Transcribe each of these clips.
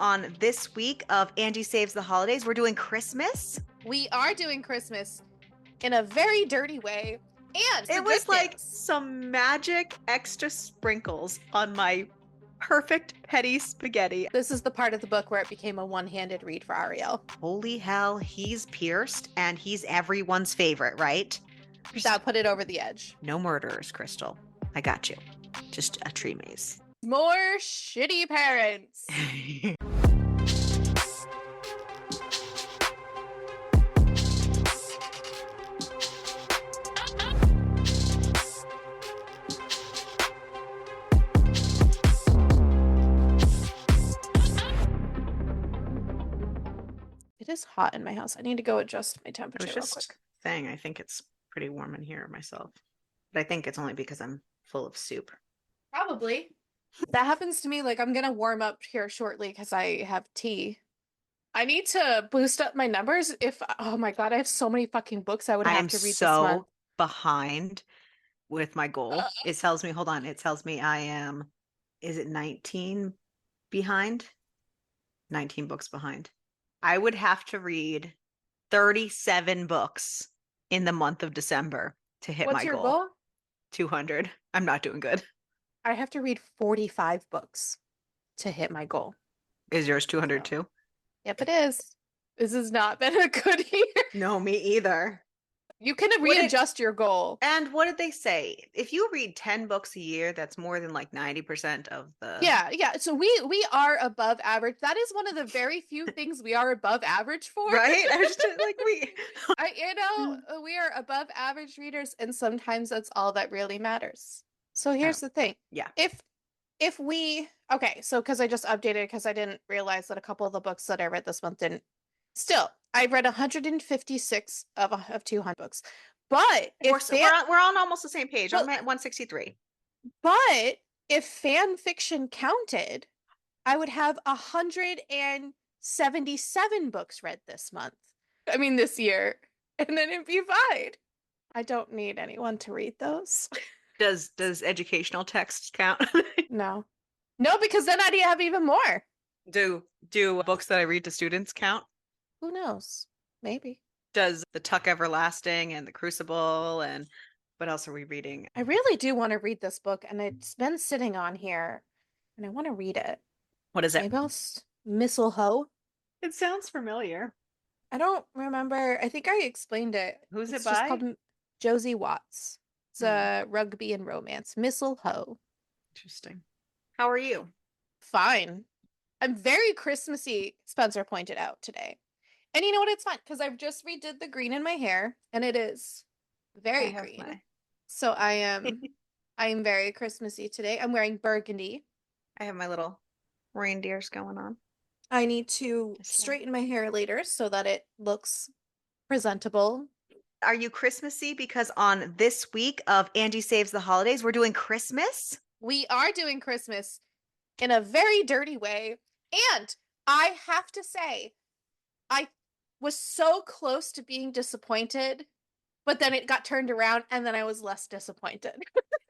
on this week of Angie Saves the Holidays. We're doing Christmas. We are doing Christmas in a very dirty way. And it was like some magic extra sprinkles on my perfect petty spaghetti. This is the part of the book where it became a one-handed read for Ariel. Holy hell, he's pierced and he's everyone's favorite, right? That put it over the edge. No murderers, Crystal. I got you. Just a tree maze. More shitty parents. It is hot in my house. I need to go adjust my temperature real quick. Saying I think it's pretty warm in here myself. But I think it's only because I'm full of soup. Probably. That happens to me. Like, I'm going to warm up here shortly because I have tea. I need to boost up my numbers oh my God, I have so many fucking books I would have to read this month. I am so behind with my goal. It tells me, hold on, it tells me I am, is it 19 behind? 19 books behind. I would have to read 37 books in the month of December to hit my goal. What's your goal? 200. I'm not doing good. I have to read 45 books to hit my goal. Is yours 200 too? Yep, it is. This has not been a good year. No, me either. You can readjust your goal. And what did they say? If you read 10 books a year, that's more than like 90% of the... Yeah. So we are above average. That is one of the very few things we are above average for. Right? I was just like, we are above average readers, and sometimes that's all that really matters. So here's the thing. Yeah. If we... Okay, so because I just updated because I didn't realize that a couple of the books that I read this month didn't. Still, I read 156 of 200 books. But we're on almost the same page. I'm at 163. But if fan fiction counted, I would have 177 books read this month. I mean, this year. And then it'd be fine. I don't need anyone to read those. Does educational texts count? No, because then I'd have even more. Do books that I read to students count? Who knows? Maybe. Does The Tuck Everlasting and The Crucible and what else are we reading? I really do want to read this book, and it's been sitting on here, and I want to read it. What is it? Maybe Missile Ho. It sounds familiar. I don't remember. I think I explained it. Who's it's it by? Just called Josie Watts. It's a rugby and romance. Missile Ho. Interesting. How are you? Fine. I'm very Christmassy, Spencer pointed out today. And you know what? It's fun because I've just redid the green in my hair, and it is very green. So I am very Christmassy today. I'm wearing burgundy. I have my little reindeers going on. I need to straighten my hair later so that it looks presentable. Are you Christmassy? Because on this week of Angie Saves the Holidays, we're doing Christmas. We are doing Christmas in a very dirty way. And I have to say, I was so close to being disappointed, but then it got turned around and then I was less disappointed.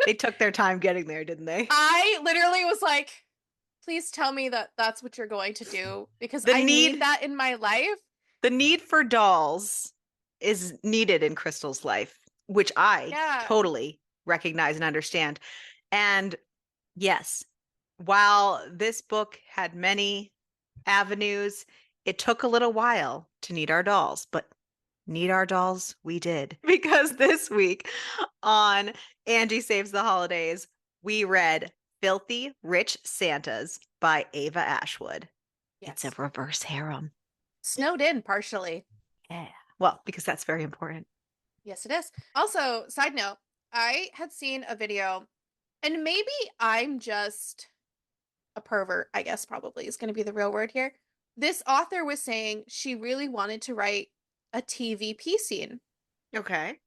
They took their time getting there, didn't they? I literally was like, please tell me that that's what you're going to do, because I need that in my life. The need for dolls is needed in Crystal's life, which I totally recognize and understand. And yes, while this book had many avenues, it took a little while to need our dolls, but need our dolls we did. Because this week on Angie Saves the Holidays, we read Filthy Rich Santas by Eva Ashwood. Yes. It's a reverse harem. Snowed in partially. Yeah. Well, because that's very important. Yes, it is. Also, side note, I had seen a video, and maybe I'm just a pervert, I guess probably is going to be the real word here. This author was saying she really wanted to write a TVP scene. Okay.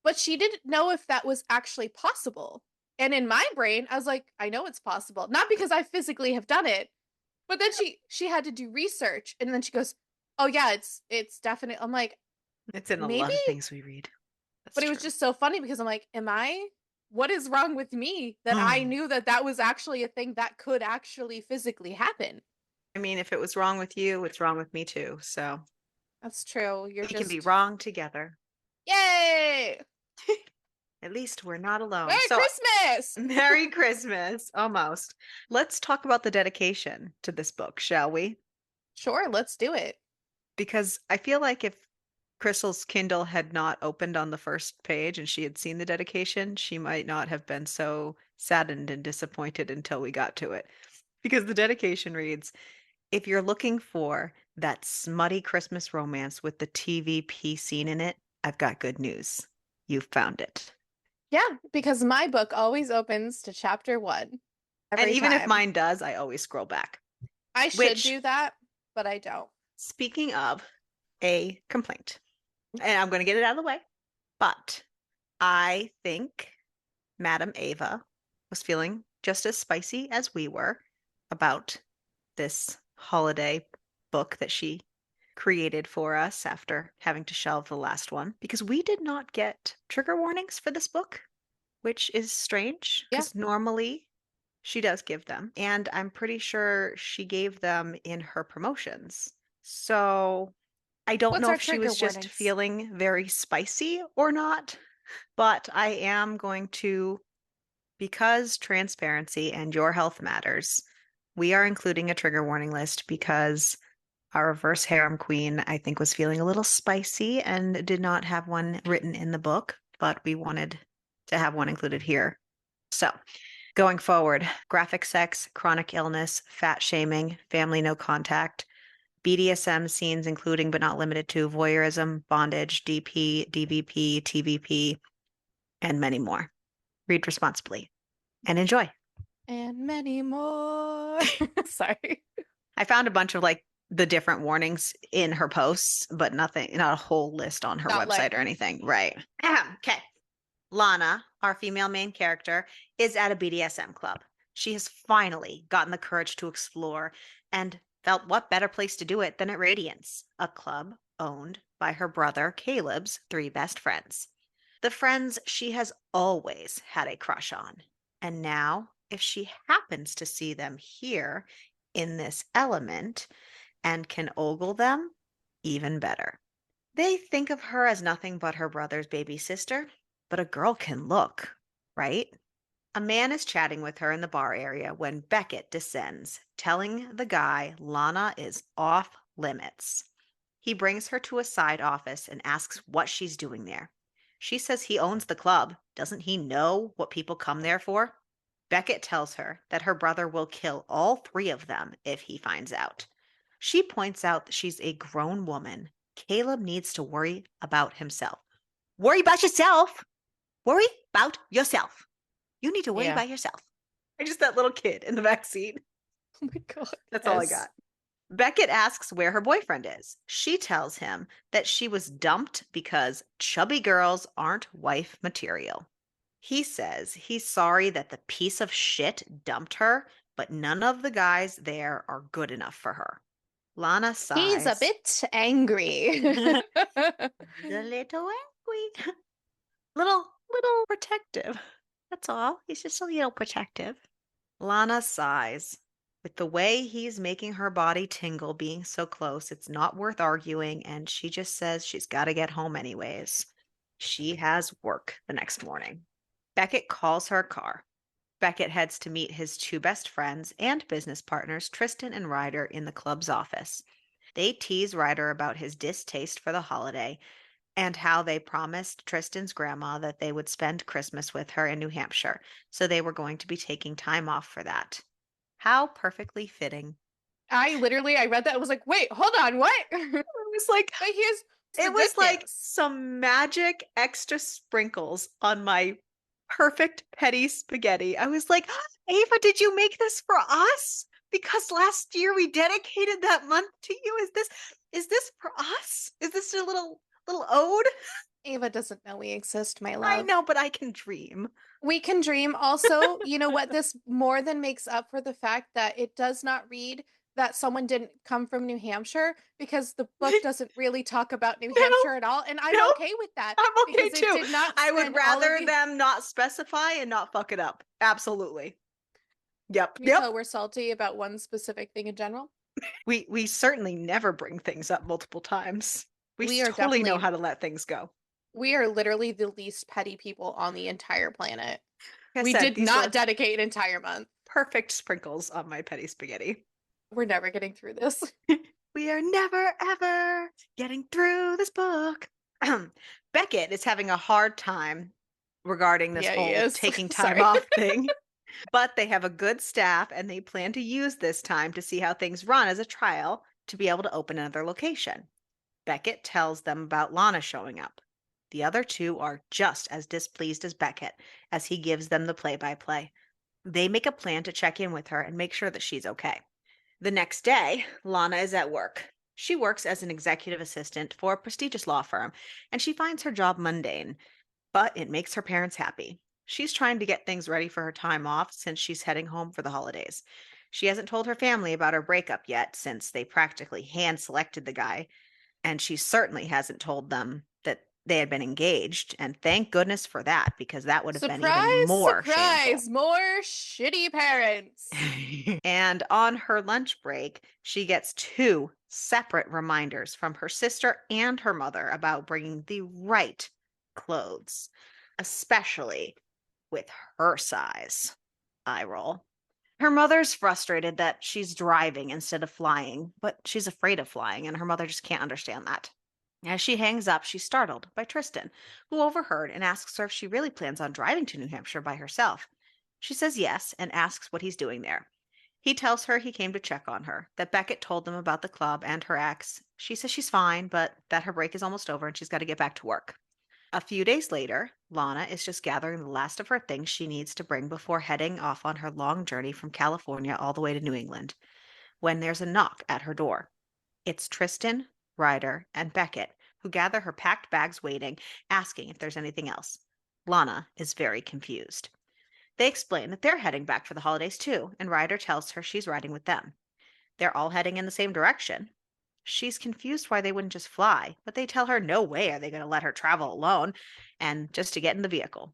But she didn't know if that was actually possible. And in my brain, I was like, I know it's possible. Not because I physically have done it, but then she had to do research, and then she goes, oh yeah, it's definite. I'm like, it's in a lot of things we read. But it was just so funny because I'm like, what is wrong with me that I knew that was actually a thing that could actually physically happen? I mean, if it was wrong with you, it's wrong with me too. So That's true. You're we can be just wrong together. Yay! At least we're not alone. Merry So Christmas! Merry Christmas. Almost. Let's talk about the dedication to this book, shall we? Sure, let's do it. Because I feel like if Crystal's Kindle had not opened on the first page and she had seen the dedication, she might not have been so saddened and disappointed until we got to it. Because the dedication reads, if you're looking for that smutty Christmas romance with the TVP scene in it, I've got good news. You've found it. Yeah, because my book always opens to chapter 1 And every even if time. mine does, I always scroll back. I should Which, do that, but I don't. speaking of a complaint, and I'm going to get it out of the way, but I think Madam Eva was feeling just as spicy as we were about this holiday book that she created for us after having to shelve the last one because we did not get trigger warnings for this book, which is strange Yeah. because normally she does give them. And I'm pretty sure she gave them in her promotions. So I don't What's know our if she trigger was just warnings? feeling very spicy or not, but I am going to, because transparency and your health matters, we are including a trigger warning list because our reverse harem queen, I think, was feeling a little spicy and did not have one written in the book, but we wanted to have one included here. So, going forward, graphic sex, chronic illness, fat shaming, family no contact, BDSM scenes, including but not limited to voyeurism, bondage, DP, DVP, TVP, and many more. Read responsibly and enjoy. And many more. Sorry. I found a bunch of like the different warnings in her posts, but nothing, not a whole list on her Not website like or anything. Right. Okay. Lana, our female main character, is at a BDSM club. She has finally gotten the courage to explore and felt what better place to do it than at Radiance, a club owned by her brother Caleb's 3 best friends. The friends she has always had a crush on. And now, if she happens to see them here in this element and can ogle them, even better. They think of her as nothing but her brother's baby sister, but a girl can look, right? A man is chatting with her in the bar area when Beckett descends, telling the guy Lana is off limits. He brings her to a side office and asks what she's doing there. She says he owns the club. Doesn't he know what people come there for? Beckett tells her that her brother will kill all 3 of them if he finds out. She points out that she's a grown woman. Caleb needs to worry about himself. Worry about yourself. Worry about yourself. You need to worry about yourself. I just that little kid in the back seat. Oh my God. That's all I got. Beckett asks where her boyfriend is. She tells him that she was dumped because chubby girls aren't wife material. He says he's sorry that the piece of shit dumped her, but none of the guys there are good enough for her. Lana sighs. He's a bit angry. He's a little angry. Little protective. That's all. He's just a little protective. Lana sighs. With the way he's making her body tingle being so close, it's not worth arguing, and she just says she's got to get home anyways. She has work the next morning. Beckett calls her a car. Beckett heads to meet his 2 best friends and business partners, Tristan and Ryder, in the club's office. They tease Ryder about his distaste for the holiday and how they promised Tristan's grandma that they would spend Christmas with her in New Hampshire, so they were going to be taking time off for that. How perfectly fitting. I read that. I was like, wait, hold on, what? It was like, but here's it was like some magic extra sprinkles on my perfect petty spaghetti. I was like, Ava, did you make this for us? Because last year we dedicated that month to you. Is this for us? Is this a little ode? Ava doesn't know we exist, my love. I know, but I can dream. We can dream. Also, you know what? This more than makes up for the fact that it does not read that someone didn't come from New Hampshire, because the book doesn't really talk about New Hampshire at all. And I'm okay with that. I'm okay too. Did not I would rather them not specify and not fuck it up. Absolutely. Yep. So we're salty about one specific thing in general. We certainly never bring things up multiple times. We We are totally know definitely, how to let things go. we are literally the least petty people on the entire planet. Like I We said, did these not were dedicate an entire month. perfect sprinkles on my petty spaghetti. We're never getting through this. We are never, ever getting through this book. Beckett is having a hard time regarding this Yeah, he whole is. taking time Sorry. off thing, but they have a good staff and they plan to use this time to see how things run as a trial to be able to open another location. Beckett tells them about Lana showing up. The other two are just as displeased as Beckett as he gives them the play by play. They make a plan to check in with her and make sure that she's okay. The next day, Lana is at work. She works as an executive assistant for a prestigious law firm, and she finds her job mundane, but it makes her parents happy. She's trying to get things ready for her time off since she's heading home for the holidays. She hasn't told her family about her breakup yet since they practically hand selected the guy, and she certainly hasn't told them that they had been engaged. And thank goodness for that, because that would have been even Surprise, more shameful. surprise, more shitty parents. And on her lunch break, she gets two separate reminders from her sister and her mother about bringing the right clothes, especially with her size. Eye roll. Her mother's frustrated that she's driving instead of flying, but she's afraid of flying, and her mother just can't understand that. As she hangs up, she's startled by Tristan, who overheard and asks her if she really plans on driving to New Hampshire by herself. She says yes and asks what he's doing there. He tells her he came to check on her, that Beckett told them about the club and her ex. She says she's fine, but that her break is almost over and she's got to get back to work. A few days later, Lana is just gathering the last of her things she needs to bring before heading off on her long journey from California all the way to New England, when there's a knock at her door. It's Tristan, Ryder, and Beckett, who gather her packed bags waiting, asking if there's anything else. Lana is very confused. They explain that they're heading back for the holidays too, and Ryder tells her she's riding with them. They're all heading in the same direction. She's confused why they wouldn't just fly, but they tell her no way are they going to let her travel alone and just to get in the vehicle.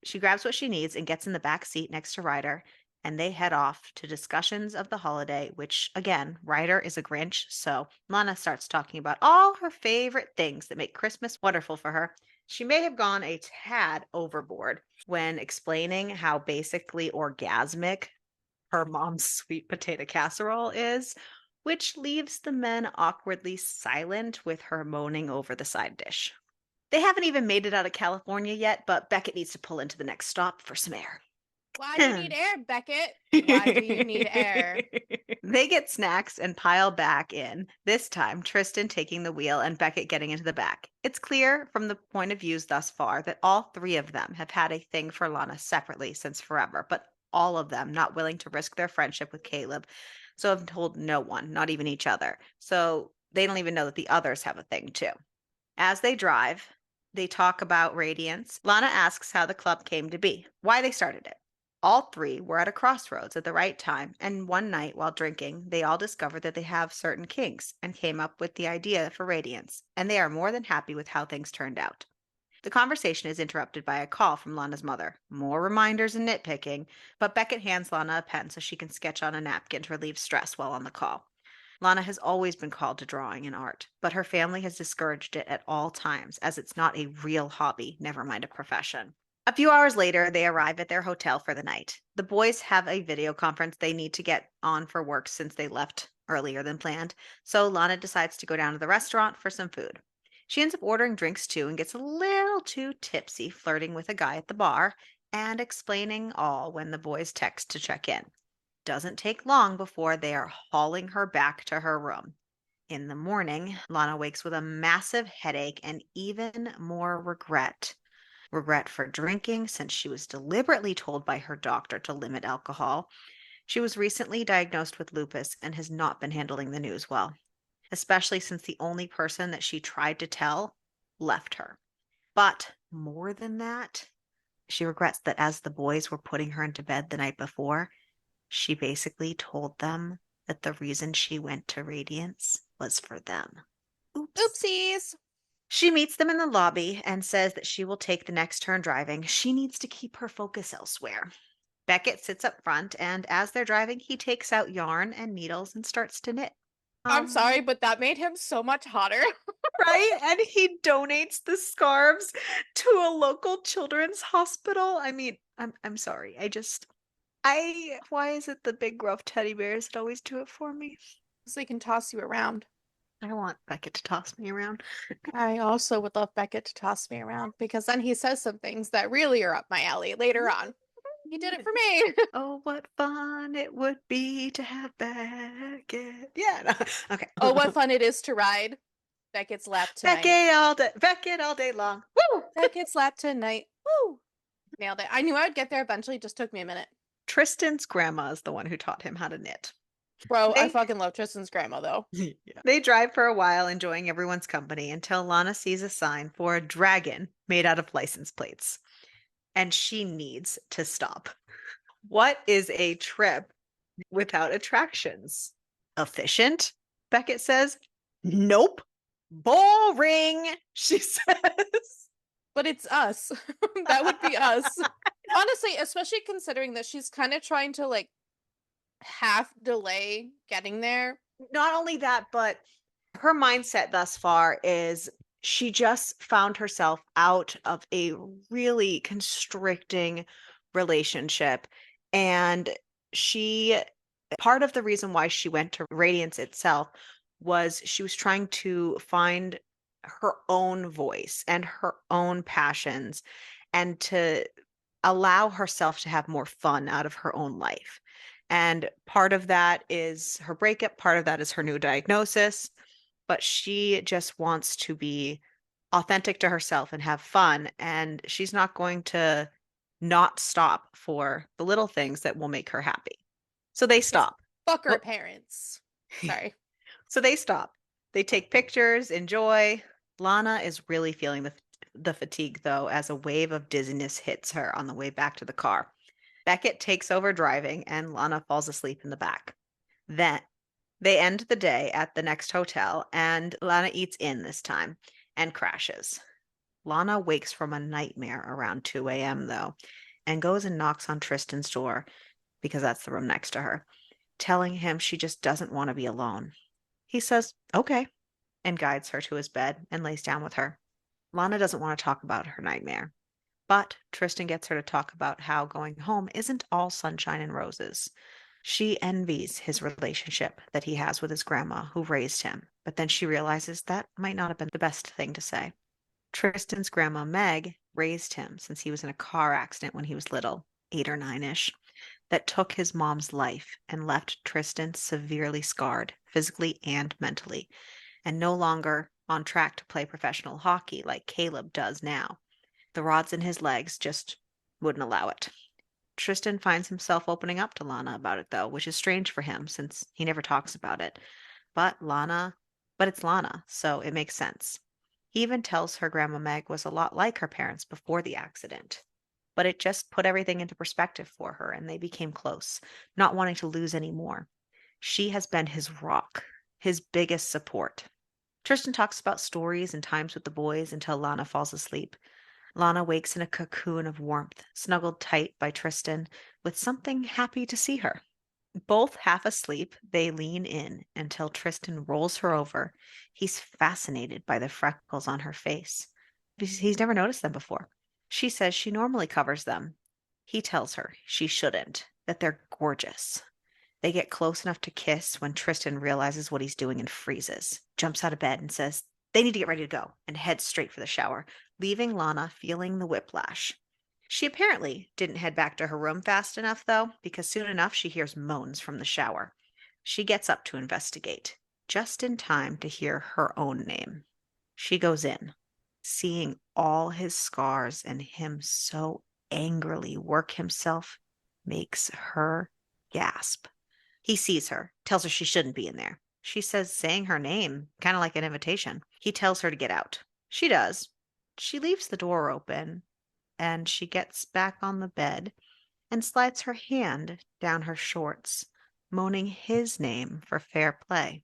She grabs what she needs and gets in the back seat next to Ryder, and they head off to discussions of the holiday, which, again, Ryder is a Grinch, so Lana starts talking about all her favorite things that make Christmas wonderful for her. She may have gone a tad overboard when explaining how basically orgasmic her mom's sweet potato casserole is, which leaves the men awkwardly silent with her moaning over the side dish. They haven't even made it out of California yet, but Beckett needs to pull into the next stop for some air. Why do you need air, Beckett? Why do you need air? They get snacks and pile back in, this time Tristan taking the wheel and Beckett getting into the back. It's clear from the point of views thus far that all three of them have had a thing for Lana separately since forever, but all of them not willing to risk their friendship with Caleb, so have told no one, not even each other. So they don't even know that the others have a thing too. As they drive, they talk about Radiance. Lana asks how the club came to be, why they started it. All three were at a crossroads at the right time, and one night while drinking, they all discovered that they have certain kinks and came up with the idea for Radiance, and they are more than happy with how things turned out. The conversation is interrupted by a call from Lana's mother. More reminders and nitpicking, but Beckett hands Lana a pen so she can sketch on a napkin to relieve stress while on the call. Lana has always been called to drawing and art, but her family has discouraged it at all times as it's not a real hobby, never mind a profession. A few hours later, they arrive at their hotel for the night. The boys have a video conference they need to get on for work since they left earlier than planned, so Lana decides to go down to the restaurant for some food. She ends up ordering drinks too and gets a little too tipsy, flirting with a guy at the bar and explaining all when the boys text to check in. Doesn't take long before they are hauling her back to her room. In the morning, Lana wakes with a massive headache and even more regret. Regret for drinking, since she was deliberately told by her doctor to limit alcohol. She was recently diagnosed with lupus and has not been handling the news well, especially since the only person that she tried to tell left her. But more than that, she regrets that as the boys were putting her into bed the night before, she basically told them that the reason she went to Radiance was for them. Oops. Oopsies. She meets them in the lobby and says that she will take the next turn driving. She needs to keep her focus elsewhere. Beckett sits up front, and as they're driving, he takes out yarn and needles and starts to knit. I'm sorry, but that made him so much hotter. Right? And he donates the scarves to a local children's hospital. I mean, I'm sorry. Why is it the big gruff teddy bears that always do it for me? So they can toss you around. I want Beckett to toss me around. I also would love Beckett to toss me around because then he says some things that really are up my alley later on. He did it for me. Oh, what fun it would be to have Beckett. Yeah. No. Okay. Oh, what fun it is to ride Beckett's lap tonight. Beckett all day long. Woo! Beckett's lap tonight. Woo! Nailed it. I knew I would get there eventually. It just took me a minute. Tristan's grandma is the one who taught him how to knit. Bro, I fucking love Tristan's grandma though. Yeah. They drive for a while, enjoying everyone's company until Lana sees a sign for a dragon made out of license plates. And she needs to stop. What is a trip without attractions? Efficient? Beckett says. Nope. Boring, she says. But it's us. That would be us. Honestly, especially considering that she's kind of trying to like half delay getting there. Not only that, but her mindset thus far is she just found herself out of a really constricting relationship. And part of the reason why she went to Radiance itself was she was trying to find her own voice and her own passions and to allow herself to have more fun out of her own life. And part of that is her breakup, part of that is her new diagnosis, but she just wants to be authentic to herself and have fun. And she's not going to not stop for the little things that will make her happy. So they stop. Fuck her parents. Sorry. So they stop. They take pictures, enjoy. Lana is really feeling the fatigue, though, as a wave of dizziness hits her on the way back to the car. Beckett takes over driving, and Lana falls asleep in the back. Then they end the day at the next hotel, and Lana eats in this time and crashes. Lana wakes from a nightmare around 2 a.m., though, and goes and knocks on Tristan's door, because that's the room next to her, telling him she just doesn't want to be alone. He says, okay, and guides her to his bed and lays down with her. Lana doesn't want to talk about her nightmare, but Tristan gets her to talk about how going home isn't all sunshine and roses. She envies his relationship that he has with his grandma who raised him, but then she realizes that might not have been the best thing to say. Tristan's grandma, Meg, raised him since he was in a car accident when he was little, 8 or 9-ish, that took his mom's life and left Tristan severely scarred, physically and mentally, and no longer on track to play professional hockey like Caleb does now. The rods in his legs just wouldn't allow it. Tristan finds himself opening up to Lana about it, though, which is strange for him since he never talks about it. But it's Lana, so it makes sense. He even tells her Grandma Meg was a lot like her parents before the accident. But it just put everything into perspective for her, and they became close, not wanting to lose any more. She has been his rock, his biggest support. Tristan talks about stories and times with the boys until Lana falls asleep. Lana wakes in a cocoon of warmth, snuggled tight by Tristan, with something happy to see her. Both half asleep, they lean in until Tristan rolls her over. He's fascinated by the freckles on her face. He's never noticed them before. She says she normally covers them. He tells her she shouldn't, that they're gorgeous. They get close enough to kiss when Tristan realizes what he's doing and freezes, jumps out of bed and says they need to get ready to go, and heads straight for the shower, leaving Lana feeling the whiplash. She apparently didn't head back to her room fast enough, though, because soon enough she hears moans from the shower. She gets up to investigate, just in time to hear her own name. She goes in, seeing all his scars and him so angrily work himself makes her gasp. He sees her, tells her she shouldn't be in there. She says saying her name, kind of like an invitation. He tells her to get out. She does. She leaves the door open, and she gets back on the bed and slides her hand down her shorts, moaning his name for fair play.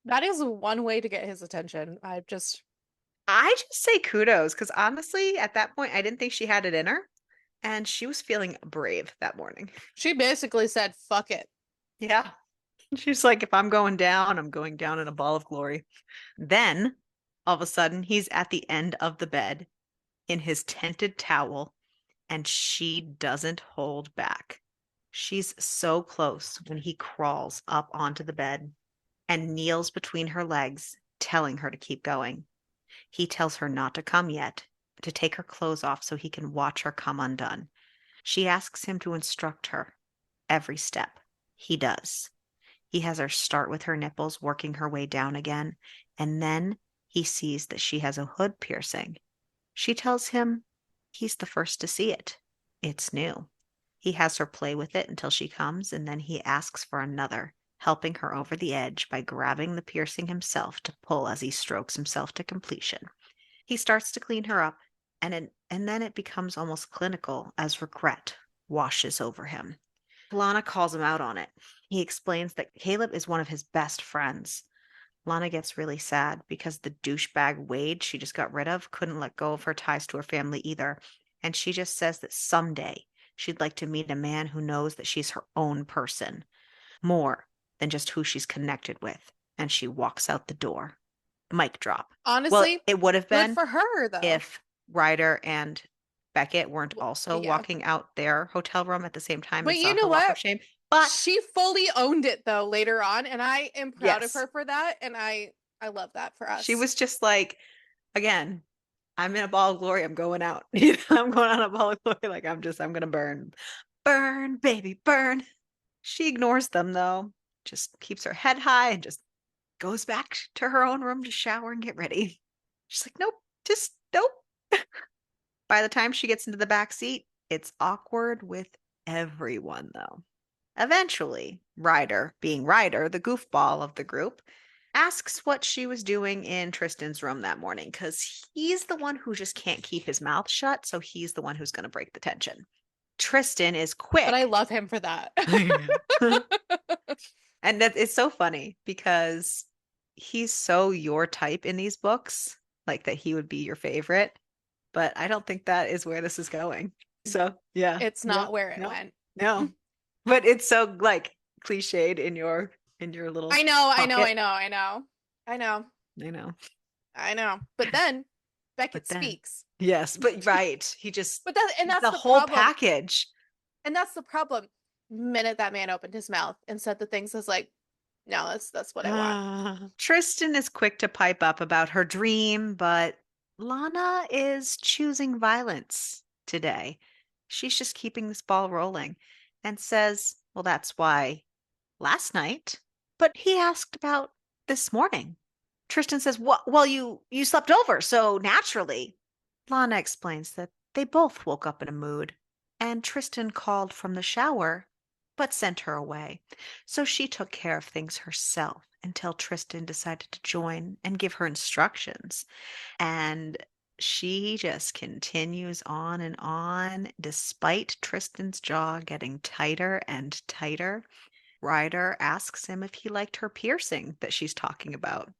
That is one way to get his attention. I just say kudos, because honestly, at that point, I didn't think she had it in her. And she was feeling brave that morning. She basically said, fuck it. Yeah. She's like, if I'm going down, I'm going down in a ball of glory. Then, all of a sudden, he's at the end of the bed in his tented towel, and she doesn't hold back. She's so close when he crawls up onto the bed and kneels between her legs, telling her to keep going. He tells her not to come yet, to take her clothes off so he can watch her come undone. She asks him to instruct her every step. He does. He has her start with her nipples, working her way down again, and then he sees that she has a hood piercing. She tells him he's the first to see it. It's new. He has her play with it until she comes, and then he asks for another, helping her over the edge by grabbing the piercing himself to pull as he strokes himself to completion. He starts to clean her up, and then it becomes almost clinical as regret washes over him. Lana calls him out on it. He explains that Caleb is one of his best friends. Lana gets really sad because the douchebag Wade she just got rid of couldn't let go of her ties to her family either. And she just says that someday she'd like to meet a man who knows that she's her own person, more than just who she's connected with. And she walks out the door. Mic drop. Well, Honestly, it would have good been for her, though. if Ryder and Beckett weren't also Yeah. walking out their hotel room at the same time But and you saw know her walk of what? shame. But She fully owned it though later on, and I am proud of yes, her for that, and I love that for she us. was just like, again, I'm in a ball of glory. I'm going out. I'm going on a ball of glory. Like I'm gonna burn. Burn, baby, burn. She ignores them though, just keeps her head high and just goes back to her own room to shower and get ready. She's like, nope, just nope. By the time she gets into the back seat, it's awkward with everyone though. Eventually, Ryder, being Ryder, the goofball of the group, asks what she was doing in Tristan's room that morning because he's the one who just can't keep his mouth shut. So he's the one who's going to break the tension. Tristan is But I quick. love him for that. And that it's so funny because he's so your type in these books, like that he would be your favorite. But I don't think that is where this is going. So yeah, It's no, not where it no, went. no. But it's so like cliched in your little I know, I know, pocket. I know, I know. I know. I know. I know. But then But Beckett then, speaks. yes, but right. But that and He's that's the the whole problem. package. And that's the problem. Minute that man opened his mouth and said the things, I was like, no, that's what I want. Tristan is quick to pipe up about her dream, but Lana is choosing violence today. She's just keeping this ball rolling and says, well, that's why last night, but he asked about this morning. Tristan says, well, you slept over, so naturally. Lana explains that they both woke up in a mood, and Tristan called from the shower, but sent her away. So she took care of things herself until Tristan decided to join and give her instructions. And she just continues on, despite Tristan's jaw getting tighter and tighter. Ryder asks him if he liked her piercing that she's talking about.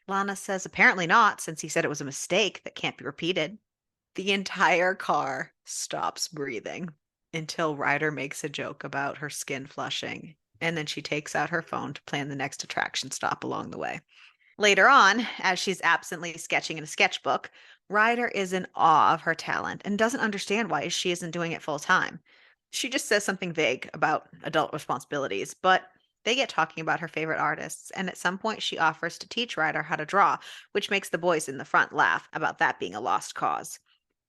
Lana says apparently not, since he said it was a mistake that can't be repeated. The entire car stops breathing until Ryder makes a joke about her skin flushing, and then she takes out her phone to plan the next attraction stop along the way. Later on, as she's absently sketching in a sketchbook, Ryder is in awe of her talent and doesn't understand why she isn't doing it full time. She just says something vague about adult responsibilities, but they get talking about her favorite artists, and at some point she offers to teach Ryder how to draw, which makes the boys in the front laugh about that being a lost cause.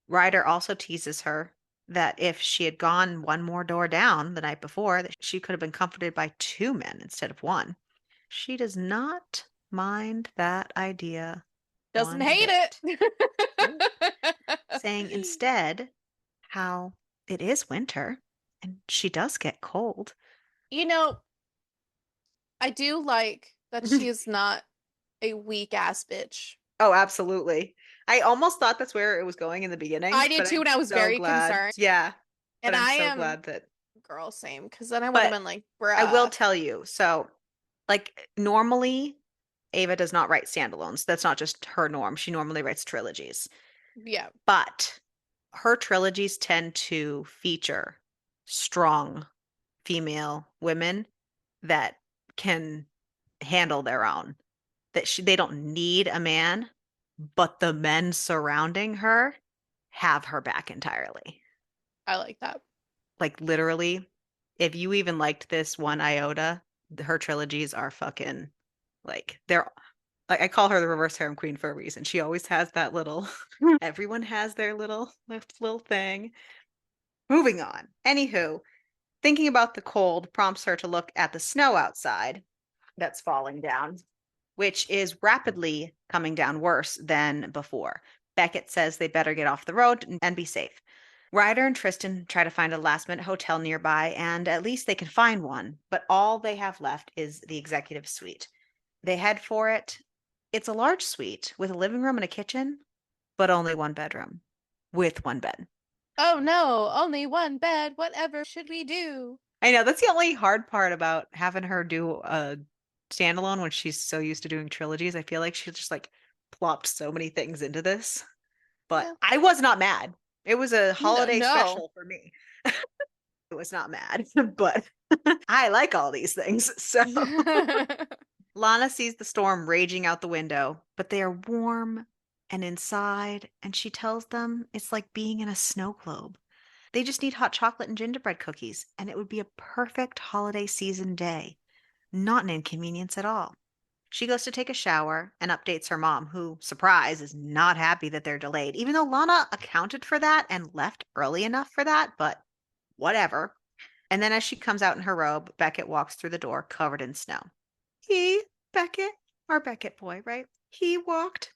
Ryder also teases her that if she had gone one more door down the night before, that she could have been comforted by two men instead of one. She does not mind that idea Doesn't one hate bit. Nope. it. Saying instead how it is winter and she does get cold. You know, I do like that she is not a weak ass bitch. Oh, absolutely. I almost thought that's where it was going in the I beginning, did but too, I'm and I was so very glad. concerned. Yeah, but And I'm I so am glad that. girl same, because then I would have But been like, I will bruh. tell you, so like normally Ava does not write standalones. That's not just her norm. She normally writes trilogies. Yeah. But Her trilogies tend to feature strong female women that can handle their own. They don't need a man, but the men surrounding her have her back entirely. I like that. Like literally, if you even liked this one iota, her trilogies are fucking like they're like I call her the reverse harem queen for a reason. She always has that little everyone has their little thing. Moving on. Anywho, thinking about the cold prompts her to look at the snow outside that's falling down, which is rapidly coming down worse than before. Beckett says they better get off the road and be safe. Ryder and Tristan try to find a last minute hotel nearby, and at least they can find one, but all they have left is the executive suite. They head for it. It's a large suite with a living room and a kitchen, but only one bedroom with one bed. Oh no, only one bed. Whatever should we do? I know that's the only hard part about having her do a standalone when she's so used to doing trilogies. I feel like she just like plopped so many things into this. But Yeah. I was not mad. It was a No, holiday no. special for me. It was not mad, but I like all these things. So Lana sees the storm raging out the window, but they are warm and inside, and she tells them it's like being in a snow globe. They just need hot chocolate and gingerbread cookies, and it would be a perfect holiday season day. Not an inconvenience at all. She goes to take a shower and updates her mom, who, surprise, is not happy that they're delayed, even though Lana accounted for that and left early enough for that, but whatever. And then as she comes out in her robe, Beckett walks through the door covered in snow. He, Beckett, our Beckett boy, right? He walked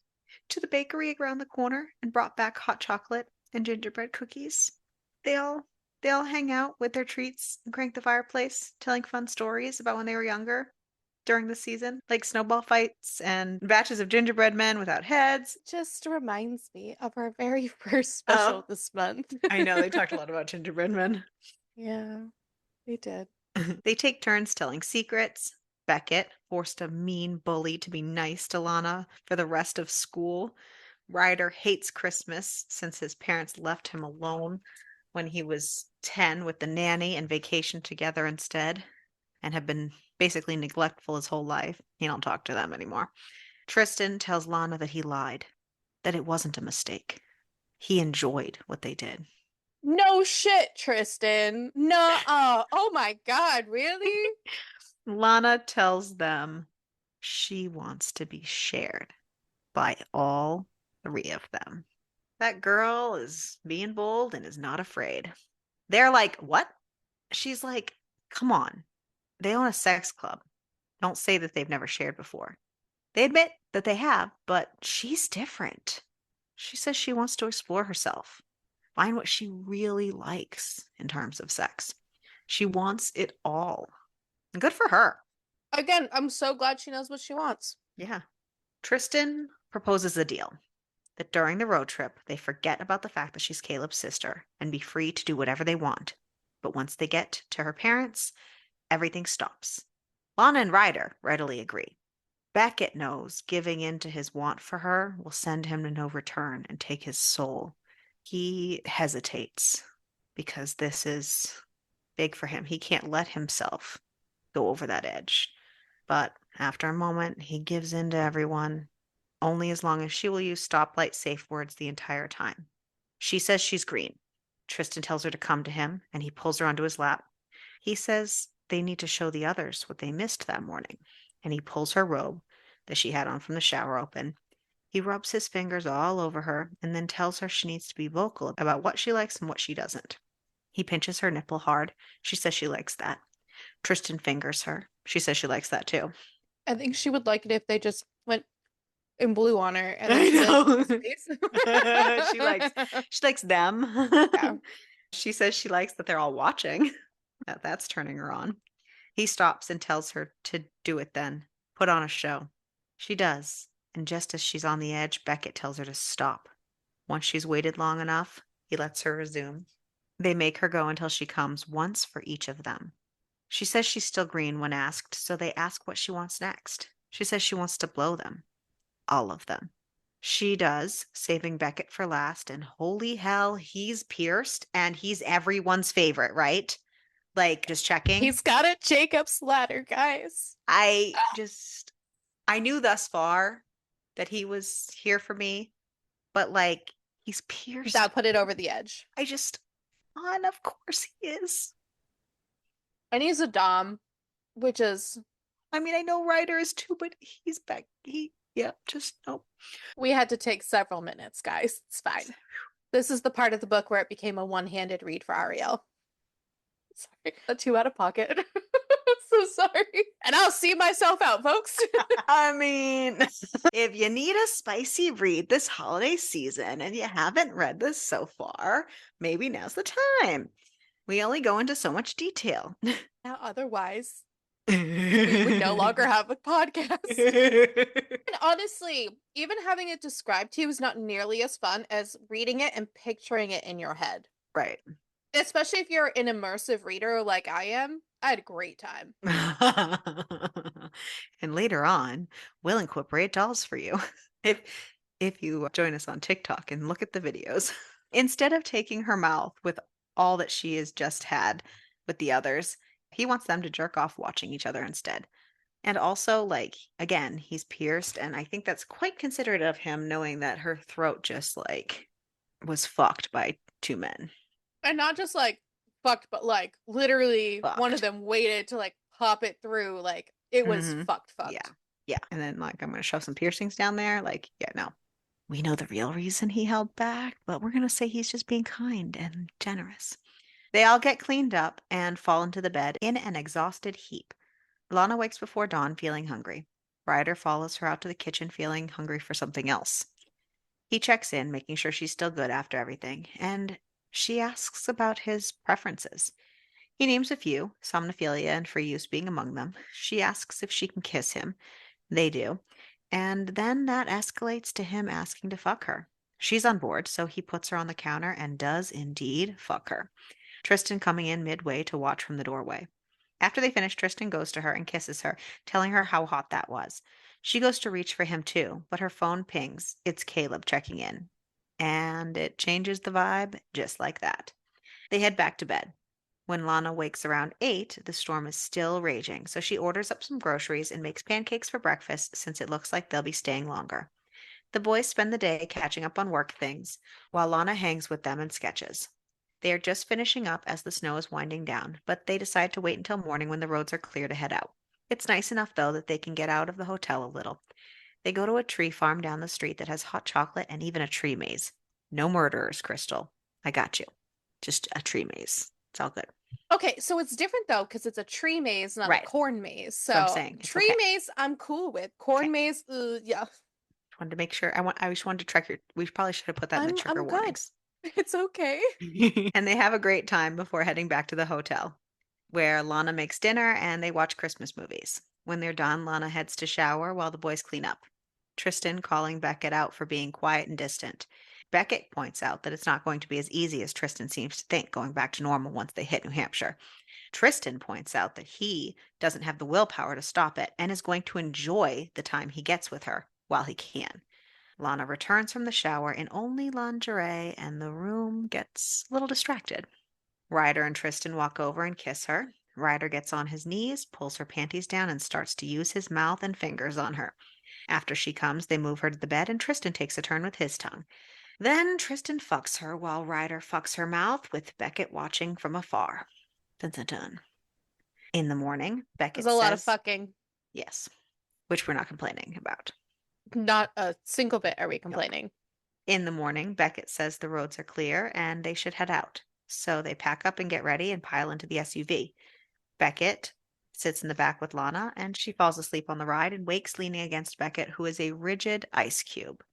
to the bakery around the corner and brought back hot chocolate and gingerbread cookies. They all they all hang out with their treats and crank the fireplace, telling fun stories about when they were younger during the season, like snowball fights and batches of gingerbread men without heads. Just reminds me of our very first special Oh, this month. I know they talked a lot about gingerbread men. Yeah, we did. They take turns telling secrets. Beckett forced a mean bully to be nice to Lana for the rest of school. Ryder hates Christmas since his parents left him alone when he was 10 with the nanny and vacationed together instead and have been basically neglectful his whole life. He don't talk to them anymore. Tristan tells Lana that he lied, that it wasn't a mistake. He enjoyed what they did. No shit, Tristan. No. Oh my God, really? Lana tells them she wants to be shared by all three of them. That girl is being bold and is not afraid. They're like, what? She's like, come on. They own a sex club. Don't say that they've never shared before. They admit that they have, but she's different. She says she wants to explore herself, find what she really likes in terms of sex. She wants it all. And good for her. Again, I'm so glad she knows what she wants. Yeah. Tristan proposes a deal that during the road trip, they forget about the fact that she's Caleb's sister and be free to do whatever they want. But once they get to her parents, everything stops. Lana and Ryder readily agree. Beckett knows giving in to his want for her will send him to no return and take his soul. He hesitates because this is big for him. He can't let himself go over that edge. But after a moment, he gives in to everyone, only as long as she will use stoplight safe words the entire time. She says she's green. Tristan tells her to come to him, and he pulls her onto his lap. He says they need to show the others what they missed that morning, and he pulls her robe that she had on from the shower open. He rubs his fingers all over her and then tells her she needs to be vocal about what she likes and what she doesn't. He pinches her nipple hard. She says she likes that. Tristan fingers her. She says she likes that too. I think she would like it if they just went and blew on her and then I she know. like she likes she likes them. Yeah. She says she likes that they're all watching. That's turning her on. He stops and tells her to do it then. Put on a show. She does, and just as she's on the edge, Beckett tells her to stop. Once she's waited long enough, he lets her resume. They make her go until she comes once for each of them. She says she's still green when asked, so they ask what she wants next. She says she wants to blow them. All of them. She does, saving Beckett for last, and holy hell, he's pierced and he's everyone's favorite, right? Like, just checking. He's got a Jacob's ladder, guys. I knew thus far that he was here for me, but like, he's pierced. That put it over the edge. I just, and of course he is. And he's a Dom, which is. I mean, I know Ryder is too, but he's back. Yeah, just no. We had to take several minutes, guys. It's fine. This is the part of the book where it became a one-handed read for Ariel. Sorry, too out of pocket. So sorry. And I'll see myself out, folks. I mean, if you need a spicy read this holiday season and you haven't read this so far, maybe now's the time. We only go into so much detail. Now, otherwise, we would no longer have a podcast. And honestly, even having it described to you is not nearly as fun as reading it and picturing it in your head. Right. Especially if you're an immersive reader like I am. I had a great time. And later on, we'll incorporate dolls for you. If if you join us on TikTok and look at the videos. Instead of taking her mouth with all that she has just had with the others, he wants them to jerk off watching each other instead. And also, like, again, he's pierced, and I think that's quite considerate of him, knowing that her throat just, like, was fucked by two men. And not just, like, fucked, but, like, literally Fucked. one of them waited to, like, pop it through. Like, it was fucked. Yeah. Yeah. And then, like, I'm going to shove some piercings down there. Like, yeah, no. We know the real reason he held back, but we're going to say he's just being kind and generous. They all get cleaned up and fall into the bed in an exhausted heap. Lana wakes before dawn feeling hungry. Ryder follows her out to the kitchen feeling hungry for something else. He checks in, making sure she's still good after everything, and she asks about his preferences. He names a few, somnophilia and free use being among them. She asks if she can kiss him. They do. And then that escalates to him asking to fuck her. She's on board, so he puts her on the counter and does indeed fuck her. Tristan coming in midway to watch from the doorway. After they finish, Tristan goes to her and kisses her, telling her how hot that was. She goes to reach for him too, but her phone pings. It's Caleb checking in. And it changes the vibe just like that. They head back to bed. When Lana wakes around 8, the storm is still raging, so she orders up some groceries and makes pancakes for breakfast since it looks like they'll be staying longer. The boys spend the day catching up on work things, while Lana hangs with them and sketches. They are just finishing up as the snow is winding down, but they decide to wait until morning when the roads are clear to head out. It's nice enough, though, that they can get out of the hotel a little. They go to a tree farm down the street that has hot chocolate and even a tree maze. No murderers, Crystal. I got you. Just a tree maze. It's all good. Okay, so it's different though because it's a tree maze, not a corn maze. So I'm saying tree maze, I'm cool with. Corn maze, yeah. Wanted to make sure. I just wanted to track your. We probably should have put that in the trigger warnings. It's okay. And they have a great time before heading back to the hotel, where Lana makes dinner and they watch Christmas movies. When they're done, Lana heads to shower while the boys clean up. Tristan calling Beckett out for being quiet and distant. Beckett points out that it's not going to be as easy as Tristan seems to think going back to normal once they hit New Hampshire. Tristan points out that he doesn't have the willpower to stop it and is going to enjoy the time he gets with her while he can. Lana returns from the shower in only lingerie and the room gets a little distracted. Ryder and Tristan walk over and kiss her. Ryder gets on his knees, pulls her panties down, and starts to use his mouth and fingers on her. After she comes, they move her to the bed and Tristan takes a turn with his tongue. Then Tristan fucks her while Ryder fucks her mouth with Beckett watching from afar. Dun dun dun. In the morning, Beckett There's a lot of says, fucking. yes, which we're not complaining about. Not a single bit are we complaining. Nope. In the morning, Beckett says the roads are clear and they should head out. So they pack up and get ready and pile into the SUV. Beckett sits in the back with Lana and she falls asleep on the ride and wakes leaning against Beckett, who is a rigid ice cube.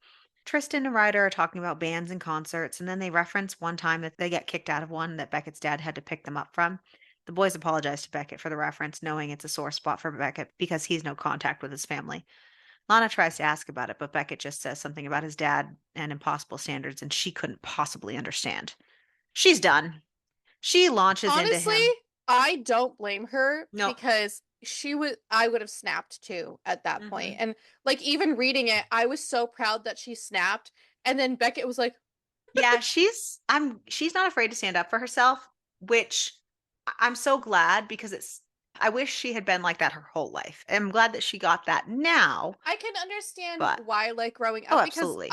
Tristan and Ryder are talking about bands and concerts, and then they reference one time that they get kicked out of one that Beckett's dad had to pick them up from. The boys apologize to Beckett for the reference, knowing it's a sore spot for Beckett because he's no contact with his family. Lana tries to ask about it, but Beckett just says something about his dad and impossible standards, and she couldn't possibly understand. She's done. She launches into him. Honestly, I don't blame her because I would have snapped too at that point. And like even reading it, I was so proud that she snapped. And then Beckett was like, Yeah, she's not afraid to stand up for herself, which I'm so glad because I wish she had been like that her whole life. I'm glad that she got that now, I can understand but why, like growing oh, up, because absolutely.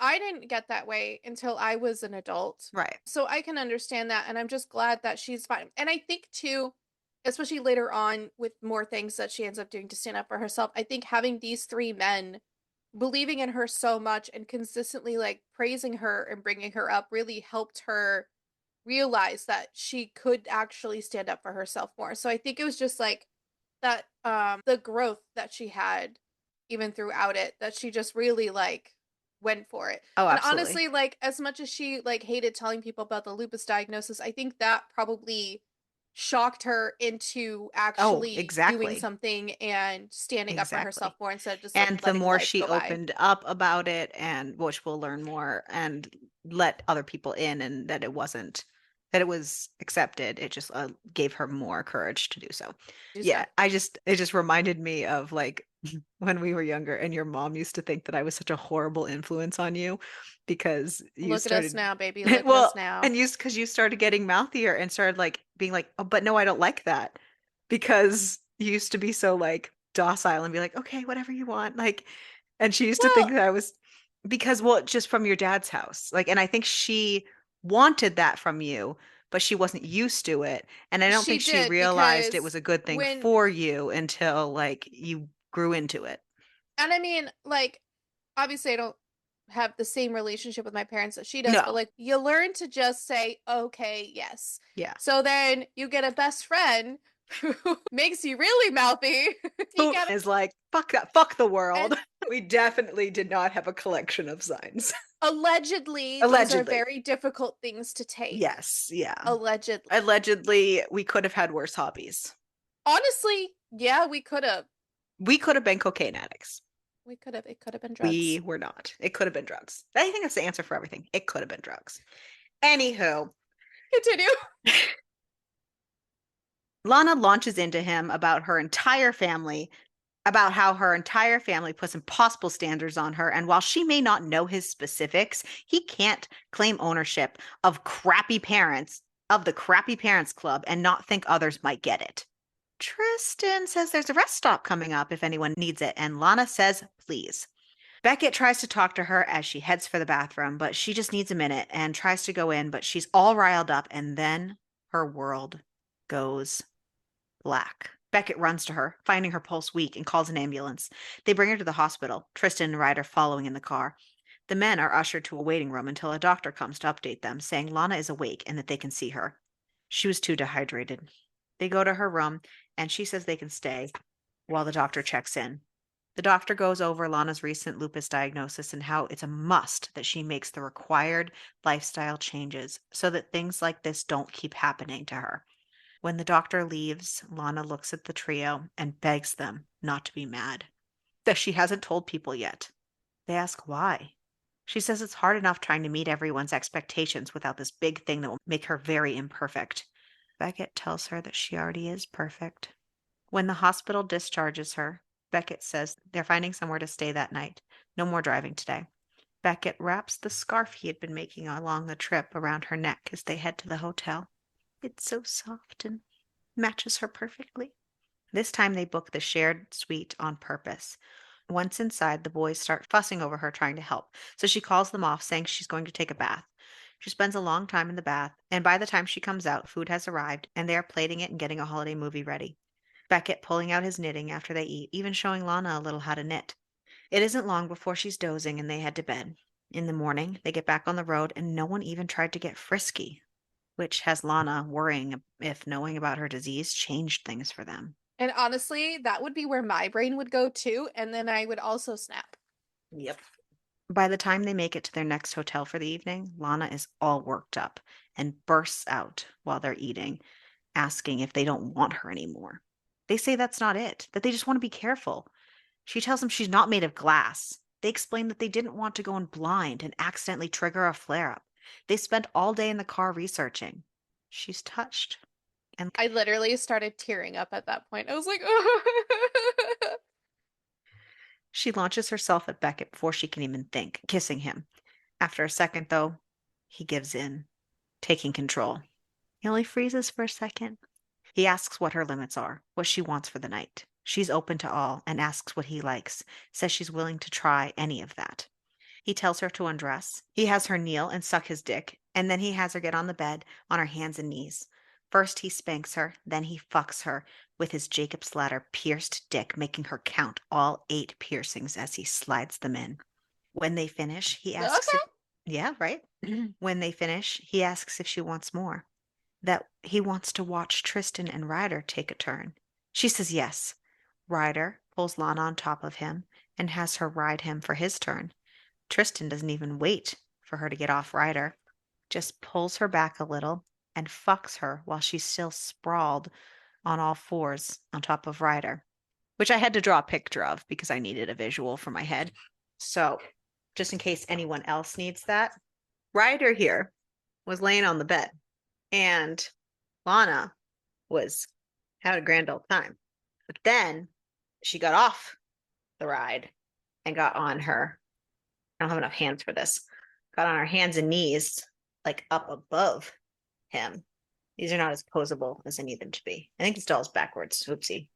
I didn't get that way until I was an adult. Right. So I can understand that. And I'm just glad that she's fine. And I think too, especially later on with more things that she ends up doing to stand up for herself, I think having these three men believing in her so much and consistently like praising her and bringing her up really helped her realize that she could actually stand up for herself more. So I think it was just like that the growth that she had even throughout it, that she just really like went for it. Oh, And absolutely. honestly, like as much as she like hated telling people about the lupus diagnosis, I think that probably shocked her into Oh, actually doing exactly. something and standing up for herself Exactly. more instead of just like And the letting more life she go by. opened up about it, and which we'll learn more, and let other people in, and that it was accepted, it just gave her more courage to do so. Do Yeah, so. it just reminded me of like when we were younger and your mom used to think that I was such a horrible influence on you because you Look at us started now, baby. Look at us well, now. and you because you started getting mouthier and started like being like, oh, but no, I don't like that because you used to be so like docile and be like, okay, whatever you want. Like, and she used to think Well, that I was because, well, just from your dad's house. Like, and I think she wanted that from you, but she wasn't used to it. And I don't she think she did realized it was because a good thing when for you until like you grew into it. and I mean, like, obviously I don't have the same relationship with my parents that she does, but No. like you learn to just say, okay, yes. Yeah. So then you get a best friend who makes you really mouthy. You Who get is like, fuck that, fuck the world. and We definitely did not have a collection of signs. allegedly these are Allegedly. very difficult things to take. Yes, yeah. Allegedly. Allegedly, we could have had worse hobbies. Honestly, yeah, we could have. We could have been cocaine addicts. We could have. It could have been drugs. We were not. It could have been drugs. I think that's the answer for everything. It could have been drugs. Anywho, Continue. Lana launches into him about how her entire family puts impossible standards on her. And while she may not know his specifics, he can't claim ownership of the crappy parents club and not think others might get it. Tristan says there's a rest stop coming up if anyone needs it, and Lana says, please. Beckett tries to talk to her as she heads for the bathroom, but she just needs a minute and tries to go in, but she's all riled up, and then her world goes black. Beckett runs to her, finding her pulse weak, and calls an ambulance. They bring her to the hospital, Tristan and Ryder following in the car. The men are ushered to a waiting room until a doctor comes to update them, saying Lana is awake and that they can see her. She was too dehydrated. They go to her room, and she says they can stay while the doctor checks in. The doctor goes over Lana's recent lupus diagnosis and how it's a must that she makes the required lifestyle changes so that things like this don't keep happening to her. When the doctor leaves, Lana looks at the trio and begs them not to be mad. That she hasn't told people yet. They ask why. She says it's hard enough trying to meet everyone's expectations without this big thing that will make her very imperfect. Beckett tells her that she already is perfect. When the hospital discharges her, Beckett says they're finding somewhere to stay that night. No more driving today. Beckett wraps the scarf he had been making along the trip around her neck as they head to the hotel. It's so soft and matches her perfectly. This time they book the shared suite on purpose. Once inside, the boys start fussing over her trying to help, so she calls them off, saying she's going to take a bath. She spends a long time in the bath, and by the time she comes out, food has arrived, and they are plating it and getting a holiday movie ready. Beckett pulling out his knitting after they eat, even showing Lana a little how to knit. It isn't long before she's dozing and they head to bed. In the morning, they get back on the road, and no one even tried to get frisky, which has Lana worrying if knowing about her disease changed things for them. And honestly, that would be where my brain would go too, and then I would also snap. Yep. By the time they make it to their next hotel for the evening, Lana is all worked up and bursts out while they're eating, asking if they don't want her anymore. They say that's not it, that they just want to be careful. She tells them she's not made of glass. They explain that they didn't want to go in blind and accidentally trigger a flare up. They spent all day in the car researching. She's touched And I literally started tearing up at that point. I was like, she launches herself at Beckett before she can even think, kissing him. After a second, though, he gives in, taking control. He only freezes for a second. He asks what her limits are, what she wants for the night. She's open to all and asks what he likes, says she's willing to try any of that. He tells her to undress. He has her kneel and suck his dick, and then he has her get on the bed on her hands and knees. First he spanks her, then he fucks her with his Jacob's ladder pierced dick, making her count all 8 piercings as he slides them in. When they finish, he asks if, okay. yeah, right? When they finish, he asks if she wants more, that he wants to watch Tristan and Ryder take a turn. She says yes. Ryder pulls Lana on top of him and has her ride him for his turn. Tristan doesn't even wait for her to get off Ryder, just pulls her back a little and fucks her while she's still sprawled on all fours on top of Ryder, which I had to draw a picture of because I needed a visual for my head. So, just in case anyone else needs that, Ryder here was laying on the bed and Lana was having a grand old time. But then she got off the ride and got on her, I don't have enough hands for this, got on her hands and knees, like up above him. These are not as posable as I need them to be. I think this doll's backwards. Oopsie.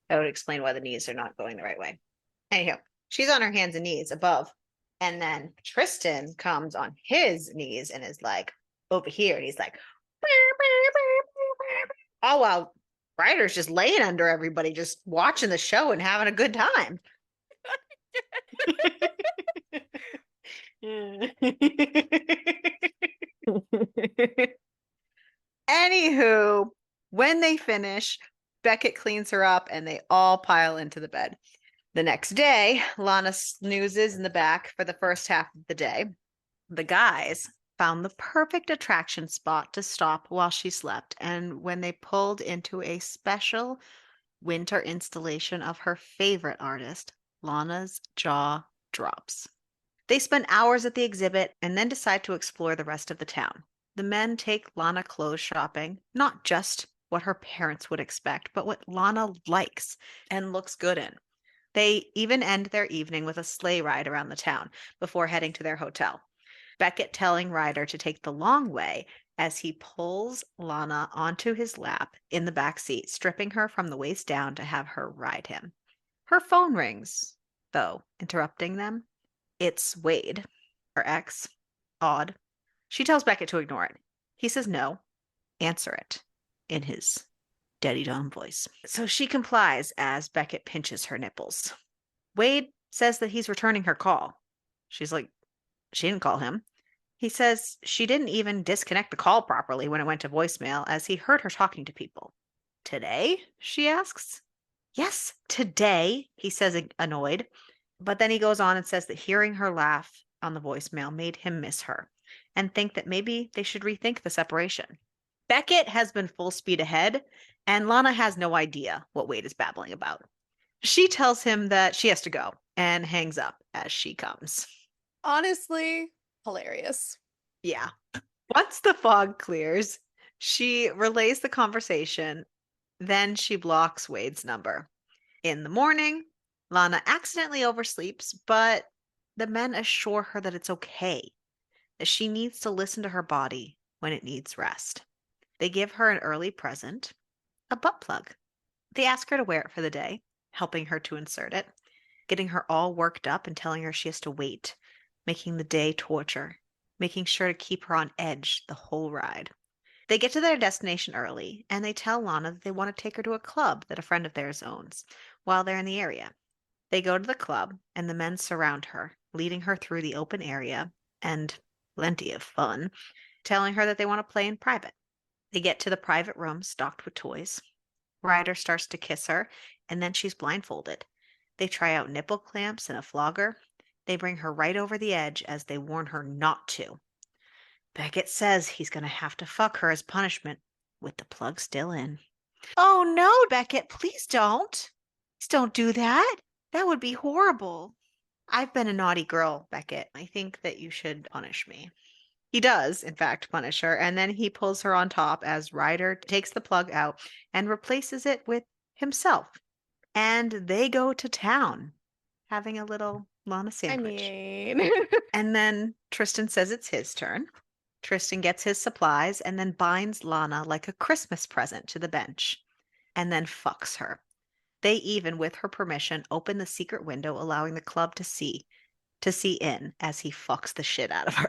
That would explain why the knees are not going the right way. Anyhow, she's on her hands and knees above. And then Tristan comes on his knees and is like over here. And he's like, oh, wow. Ryder's just laying under everybody, just watching the show and having a good time. Anywho, when they finish, Beckett cleans her up and they all pile into the bed. The next day, Lana snoozes in the back for the first half of the day. The guys found the perfect attraction spot to stop while she slept, and when they pulled into a special winter installation of her favorite artist, Lana's jaw drops. They spend hours at the exhibit and then decide to explore the rest of the town. The men take Lana clothes shopping, not just what her parents would expect, but what Lana likes and looks good in. They even end their evening with a sleigh ride around the town before heading to their hotel. Beckett telling Ryder to take the long way as he pulls Lana onto his lap in the back seat, stripping her from the waist down to have her ride him. Her phone rings, though, interrupting them. It's Wade, her ex. Odd. She tells Beckett to ignore it. He says no. Answer it in his daddy Don voice. So she complies as Beckett pinches her nipples. Wade says that he's returning her call. She's like, she didn't call him. He says she didn't even disconnect the call properly when it went to voicemail as he heard her talking to people. Today? She asks. Yes, today, he says, annoyed. But then he goes on and says that hearing her laugh on the voicemail made him miss her and think that maybe they should rethink the separation. Beckett has been full speed ahead, and Lana has no idea what Wade is babbling about. She tells him that she has to go and hangs up as she comes. Honestly, hilarious. Yeah. Once the fog clears, she relays the conversation, then she blocks Wade's number. In the morning, Lana accidentally oversleeps, but the men assure her that it's okay, that she needs to listen to her body when it needs rest. They give her an early present, a butt plug. They ask her to wear it for the day, helping her to insert it, getting her all worked up and telling her she has to wait, making the day torture, making sure to keep her on edge the whole ride. They get to their destination early, and they tell Lana that they want to take her to a club that a friend of theirs owns while they're in the area. They go to the club, and the men surround her, leading her through the open area and plenty of fun, telling her that they want to play in private. They get to the private room stocked with toys. Ryder starts to kiss her, and then she's blindfolded. They try out nipple clamps and a flogger. They bring her right over the edge as they warn her not to. Beckett says he's going to have to fuck her as punishment, with the plug still in. Oh no, Beckett, please don't. Please don't do that. That would be horrible. I've been a naughty girl, Beckett. I think that you should punish me. He does, in fact, punish her, and then he pulls her on top as Ryder takes the plug out and replaces it with himself. And they go to town, having a little Lana I sandwich. mean, And then Tristan says it's his turn. Tristan gets his supplies and then binds Lana like a Christmas present to the bench and then fucks her. They even, with her permission, open the secret window, allowing the club to see in as he fucks the shit out of her.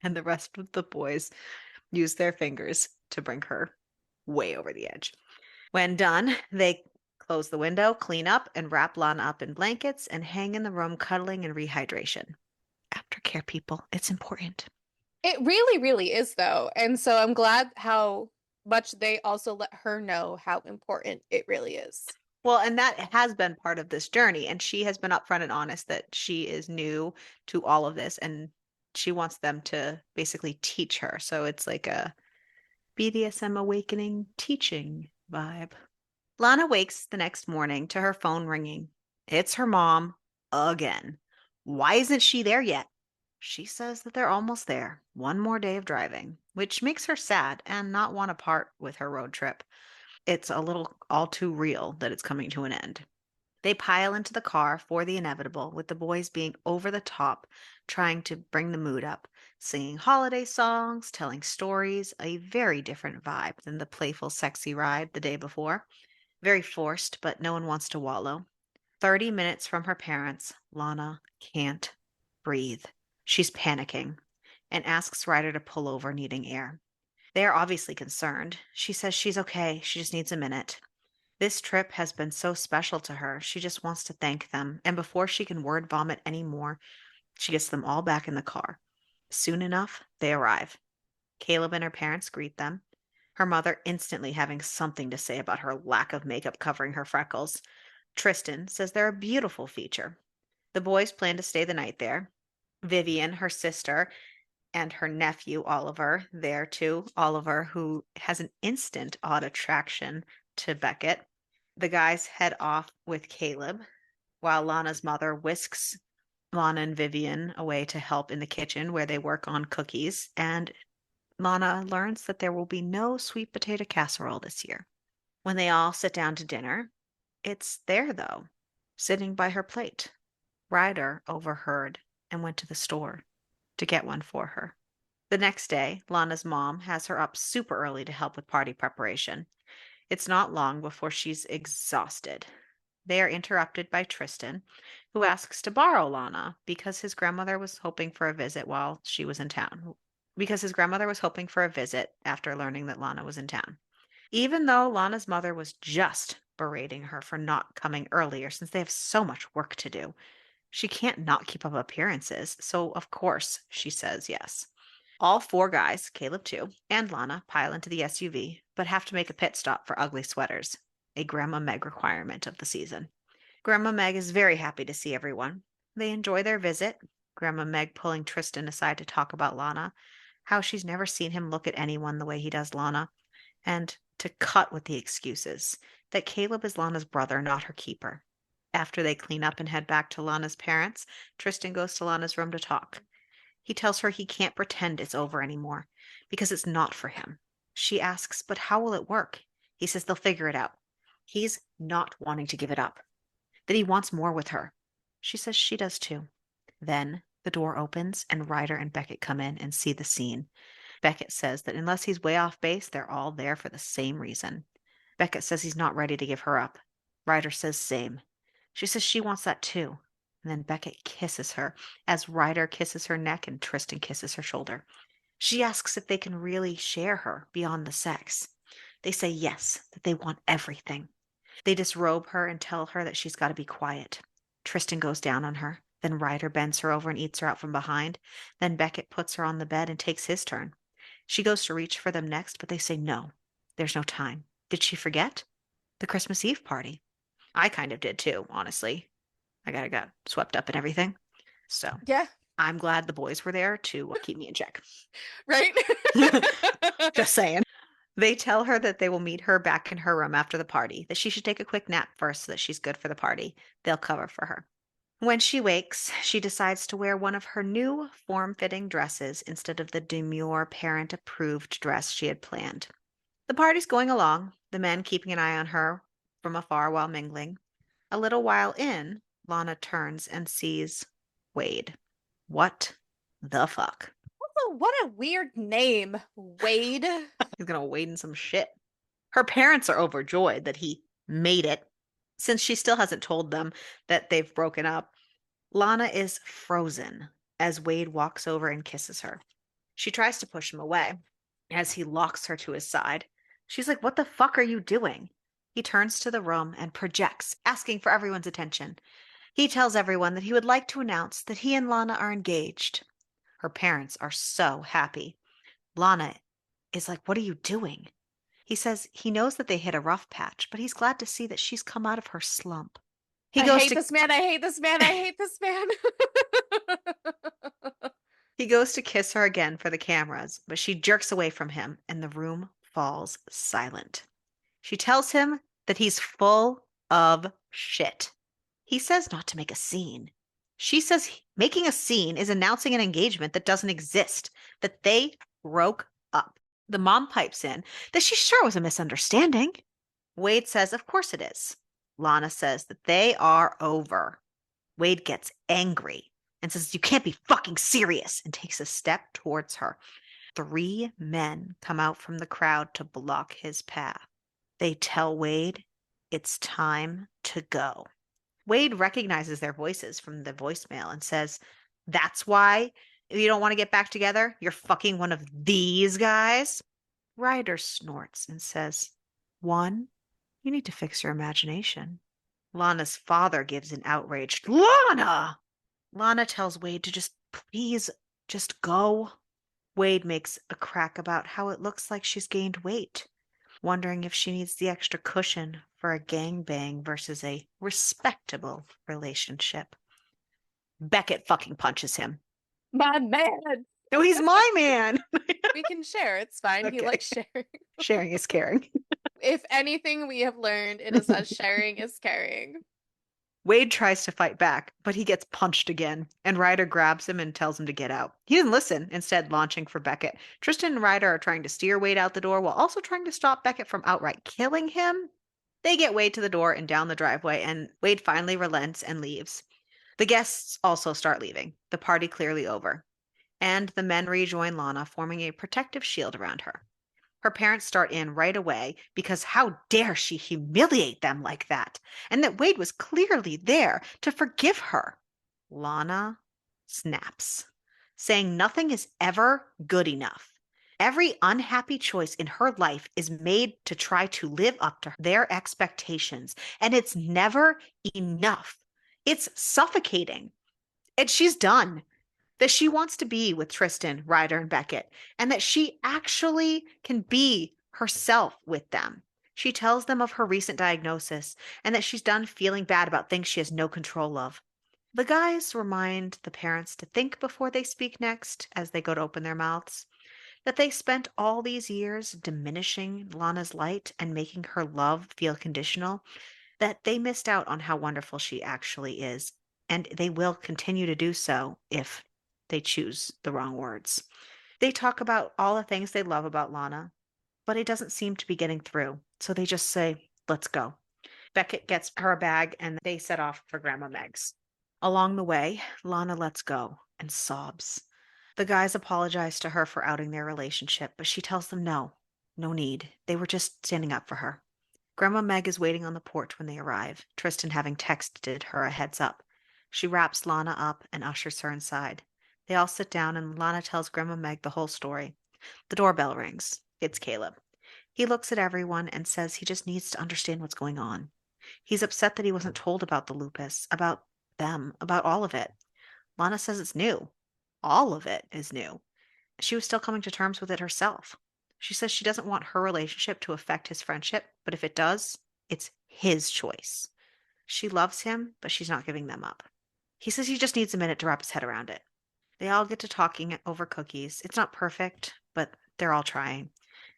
And the rest of the boys use their fingers to bring her way over the edge. When done, they close the window, clean up, and wrap Lana up in blankets and hang in the room cuddling and rehydration. Aftercare, people, it's important. it really, really is though. And so I'm glad how much they also let her know how important it really is. Well, and that has been part of this journey. And she has been upfront and honest that she is new to all of this and she wants them to basically teach her. So it's like a BDSM awakening teaching vibe. Lana wakes the next morning to her phone ringing. It's her mom again. Why isn't she there yet? She says that they're almost there. One more day of driving, which makes her sad and not want to part with her road trip. It's a little all too real that it's coming to an end. They pile into the car for the inevitable, with the boys being over the top, trying to bring the mood up, singing holiday songs, telling stories, a very different vibe than the playful, sexy ride the day before. Very forced, but no one wants to wallow. 30 minutes from her parents, Lana can't breathe. She's panicking and asks Ryder to pull over, needing air. They are obviously concerned. She says she's okay, she just needs a minute. This trip has been so special to her. She just wants to thank them. And before she can word vomit anymore, she gets them all back in the car. Soon enough, they arrive. Caleb and her parents greet them, her mother instantly having something to say about her lack of makeup covering her freckles. Tristan says they're a beautiful feature. The boys plan to stay the night there. Vivian, her sister, and her nephew Oliver there too. Oliver, who has an instant odd attraction to Beckett. The guys head off with Caleb, while Lana's mother whisks Lana and Vivian away to help in the kitchen where they work on cookies, and Lana learns that there will be no sweet potato casserole this year. When they all sit down to dinner, it's there though, sitting by her plate. Ryder overheard and went to the store to get one for her. The next day, Lana's mom has her up super early to help with party preparation. It's not long before she's exhausted. They are interrupted by Tristan, who asks to borrow Lana because his grandmother was hoping for a visit while she was in town. Because his grandmother was hoping for a visit after learning that Lana was in town. Even though Lana's mother was just berating her for not coming earlier since they have so much work to do, she can't not keep up appearances, so of course she says yes. All four guys, Caleb too, and Lana pile into the SUV, but have to make a pit stop for ugly sweaters, a Grandma Meg requirement of the season. Grandma Meg is very happy to see everyone. They enjoy their visit, Grandma Meg pulling Tristan aside to talk about Lana, how she's never seen him look at anyone the way he does Lana, and to cut with the excuses that Caleb is Lana's brother, not her keeper. After they clean up and head back to Lana's parents, Tristan goes to Lana's room to talk. He tells her he can't pretend it's over anymore because it's not for him. She asks, but how will it work? He says they'll figure it out. He's not wanting to give it up, that he wants more with her. She says she does too. Then the door opens and Ryder and Beckett come in and see the scene. Beckett says that unless he's way off base, they're all there for the same reason. Beckett says he's not ready to give her up. Ryder says same. She says she wants that too. And then Beckett kisses her as Ryder kisses her neck and Tristan kisses her shoulder. She asks if they can really share her beyond the sex. They say yes, that they want everything. They disrobe her and tell her that she's got to be quiet. Tristan goes down on her. Then Ryder bends her over and eats her out from behind. Then Beckett puts her on the bed and takes his turn. She goes to reach for them next, but they say no. There's no time. Did she forget? The Christmas Eve party. I kind of did too, honestly. I got swept up in everything. So Yeah. I'm glad the boys were there to keep me in check. Right? Just saying. They tell her that they will meet her back in her room after the party, that she should take a quick nap first so that she's good for the party. They'll cover for her. When she wakes, she decides to wear one of her new form-fitting dresses instead of the demure parent-approved dress she had planned. The party's going along, the men keeping an eye on her from afar while mingling. A little while in, Lana turns and sees Wade. What the fuck? Also, what a weird name, Wade. He's gonna wade in some shit. Her parents are overjoyed that he made it. Since she still hasn't told them that they've broken up, Lana is frozen as Wade walks over and kisses her. She tries to push him away as he locks her to his side. She's like, "What the fuck are you doing?" He turns to the room and projects, asking for everyone's attention. He tells everyone that he would like to announce that he and Lana are engaged. Her parents are so happy. Lana is like, "What are you doing?" He says he knows that they hit a rough patch, but he's glad to see that she's come out of her slump. He I goes hate to this man. I hate this man. I hate this man. he goes to kiss her again for the cameras, but she jerks away from him and the room falls silent. She tells him that he's full of shit. He says not to make a scene. She says making a scene is announcing an engagement that doesn't exist, that they broke up. The mom pipes in that she's sure it was a misunderstanding. Wade says, of course it is. Lana says that they are over. Wade gets angry and says, you can't be fucking serious, and takes a step towards her. 3 men come out from the crowd to block his path. They tell Wade it's time to go. Wade recognizes their voices from the voicemail and says, that's why you don't want to get back together? You're fucking one of these guys? Ryder snorts and says, one, you need to fix your imagination. Lana's father gives an outraged, Lana! Lana tells Wade to please, just go. Wade makes a crack about how it looks like she's gained weight, wondering if she needs the extra cushion for a gangbang versus a respectable relationship. Beckett fucking punches him. My man. No, he's my man. We can share. It's fine. Okay. He likes sharing. Sharing is caring. If anything we have learned, it is that sharing is caring. Wade tries to fight back, but he gets punched again, and Ryder grabs him and tells him to get out. He doesn't listen, instead launching for Beckett. Tristan and Ryder are trying to steer Wade out the door while also trying to stop Beckett from outright killing him. They get Wade to the door and down the driveway, and Wade finally relents and leaves. The guests also start leaving, the party clearly over, and the men rejoin Lana, forming a protective shield around her. Her parents start in right away because how dare she humiliate them like that? And that Wade was clearly there to forgive her. Lana snaps, saying nothing is ever good enough. Every unhappy choice in her life is made to try to live up to their expectations, and it's never enough. It's suffocating. And she's done that she wants to be with Tristan, Ryder, and Beckett, and that she actually can be herself with them. She tells them of her recent diagnosis and that she's done feeling bad about things she has no control of. The guys remind the parents to think before they speak next as they go to open their mouths, that they spent all these years diminishing Lana's light and making her love feel conditional, that they missed out on how wonderful she actually is, and they will continue to do so if they choose the wrong words. They talk about all the things they love about Lana, but it doesn't seem to be getting through. So they just say, let's go. Beckett gets her a bag and they set off for Grandma Meg's. Along the way, Lana lets go and sobs. The guys apologize to her for outing their relationship, but she tells them no, no need. They were just standing up for her. Grandma Meg is waiting on the porch when they arrive, Tristan having texted her a heads up. She wraps Lana up and ushers her inside. They all sit down and Lana tells Grandma Meg the whole story. The doorbell rings. It's Caleb. He looks at everyone and says he just needs to understand what's going on. He's upset that he wasn't told about the lupus, about them, about all of it. Lana says it's new. All of it is new. She was still coming to terms with it herself. She says she doesn't want her relationship to affect his friendship, but if it does, it's his choice. She loves him, but she's not giving them up. He says he just needs a minute to wrap his head around it. They all get to talking over cookies. It's not perfect, but they're all trying.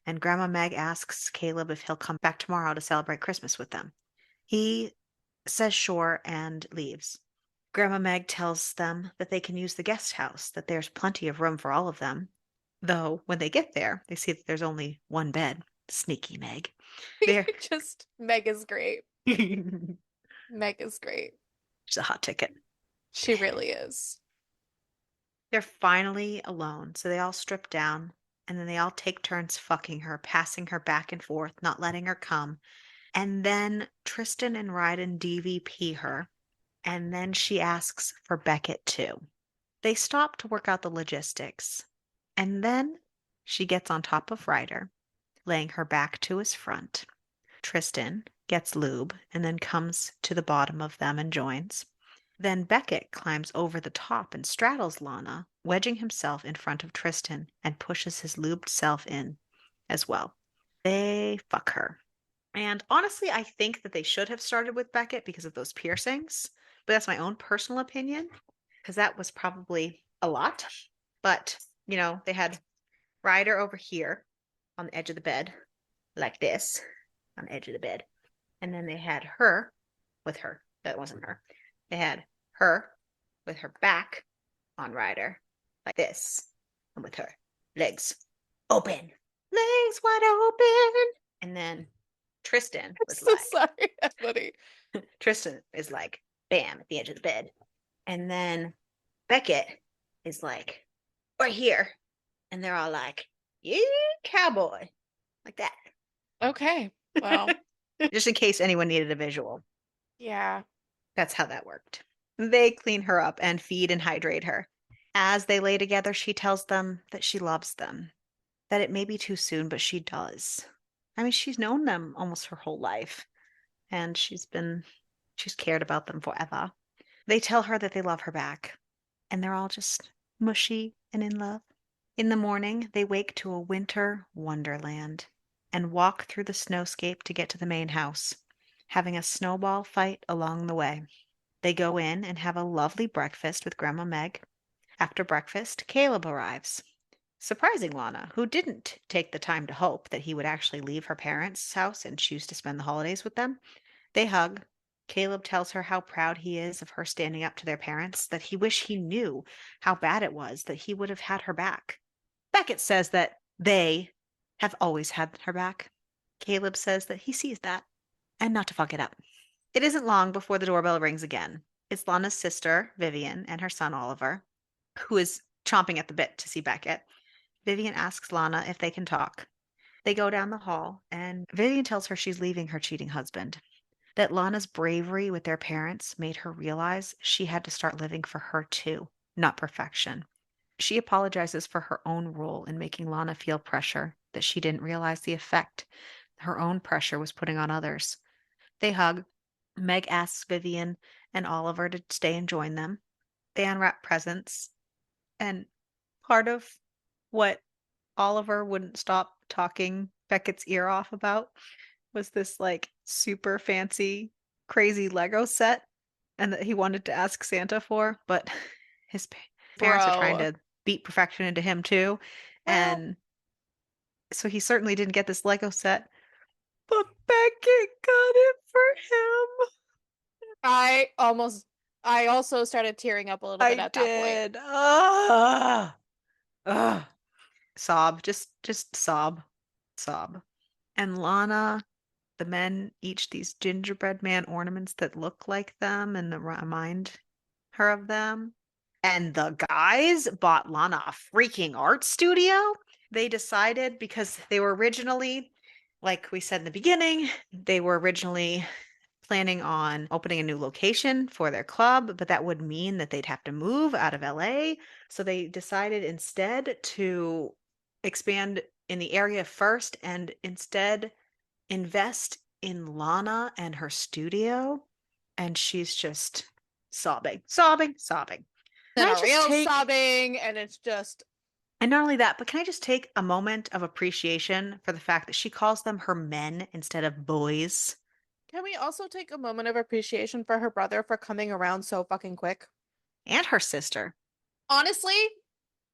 And Grandma Meg asks Caleb if he'll come back tomorrow to celebrate Christmas with them. He says sure and leaves. Grandma Meg tells them that they can use the guest house, that there's plenty of room for all of them. Though when they get there, they see that there's only one bed. Sneaky Meg. There. Just Meg is great. She's Meg is great. a hot ticket. She really is. They're finally alone, so they all strip down, and then they all take turns fucking her, passing her back and forth, not letting her come. And then Tristan and Ryden DVP her, and then she asks for Beckett too. They stop to work out the logistics, and then she gets on top of Ryder, laying her back to his front. Tristan gets lube and then comes to the bottom of them and joins. Then Beckett climbs over the top and straddles Lana, wedging himself in front of Tristan and pushes his lubed self in as well. They fuck her. And honestly, I think that they should have started with Beckett because of those piercings. But that's my own personal opinion, because that was probably a lot. But, they had Ryder over here on the edge of the bed, like this, on the edge of the bed. And then they had her with her. That wasn't her. They had her with her back on Ryder, like this, and with her legs open. Legs wide open. And then Tristan was I'm so sorry, that's funny. Tristan is like, bam, at the edge of the bed. And then Beckett is like, right here. And they're all like, yeah, cowboy. Like that. Okay. Well. Just in case anyone needed a visual. Yeah. That's how that worked. They clean her up and feed and hydrate her. As they lay together, she tells them that she loves them, that it may be too soon, but she does. I mean, she's known them almost her whole life, and she's cared about them forever. They tell her that they love her back, and they're all just mushy and in love. In the morning, they wake to a winter wonderland and walk through the snowscape to get to the main house, having a snowball fight along the way. They go in and have a lovely breakfast with Grandma Meg. After breakfast, Caleb arrives, surprising Lana, who didn't take the time to hope that he would actually leave her parents' house and choose to spend the holidays with them. They hug. Caleb tells her how proud he is of her standing up to their parents, that he wished he knew how bad it was, that he would have had her back. Beckett says that they have always had her back. Caleb says that he sees that, and not to fuck it up. It isn't long before the doorbell rings again. It's Lana's sister, Vivian, and her son, Oliver, who is chomping at the bit to see Beckett. Vivian asks Lana if they can talk. They go down the hall, and Vivian tells her she's leaving her cheating husband, that Lana's bravery with their parents made her realize she had to start living for her too, not perfection. She apologizes for her own role in making Lana feel pressure, that she didn't realize the effect her own pressure was putting on others. They hug. Meg asks Vivian and Oliver to stay and join them. They unwrap presents, and part of what Oliver wouldn't stop talking Beckett's ear off about was this like super fancy, crazy Lego set, and that he wanted to ask Santa for, but his parents are trying to beat perfection into him too. And so he certainly didn't get this Lego set, but Beckett got it for him. I also started tearing up a little bit at that point. Sob, just sob, sob. And Lana, the men each these gingerbread man ornaments that look like them and that remind her of them. And the guys bought Lana a freaking art studio. They decided, because they were originally, like we said in the beginning, they were originally planning on opening a new location for their club, but that would mean that they'd have to move out of LA. So they decided instead to expand in the area first and instead invest in Lana and her studio. And she's just sobbing, sobbing, sobbing. Then a real sobbing, and it's just. And not only that, but can I just take a moment of appreciation for the fact that she calls them her men instead of boys? Can we also take a moment of appreciation for her brother for coming around so fucking quick? And her sister. Honestly,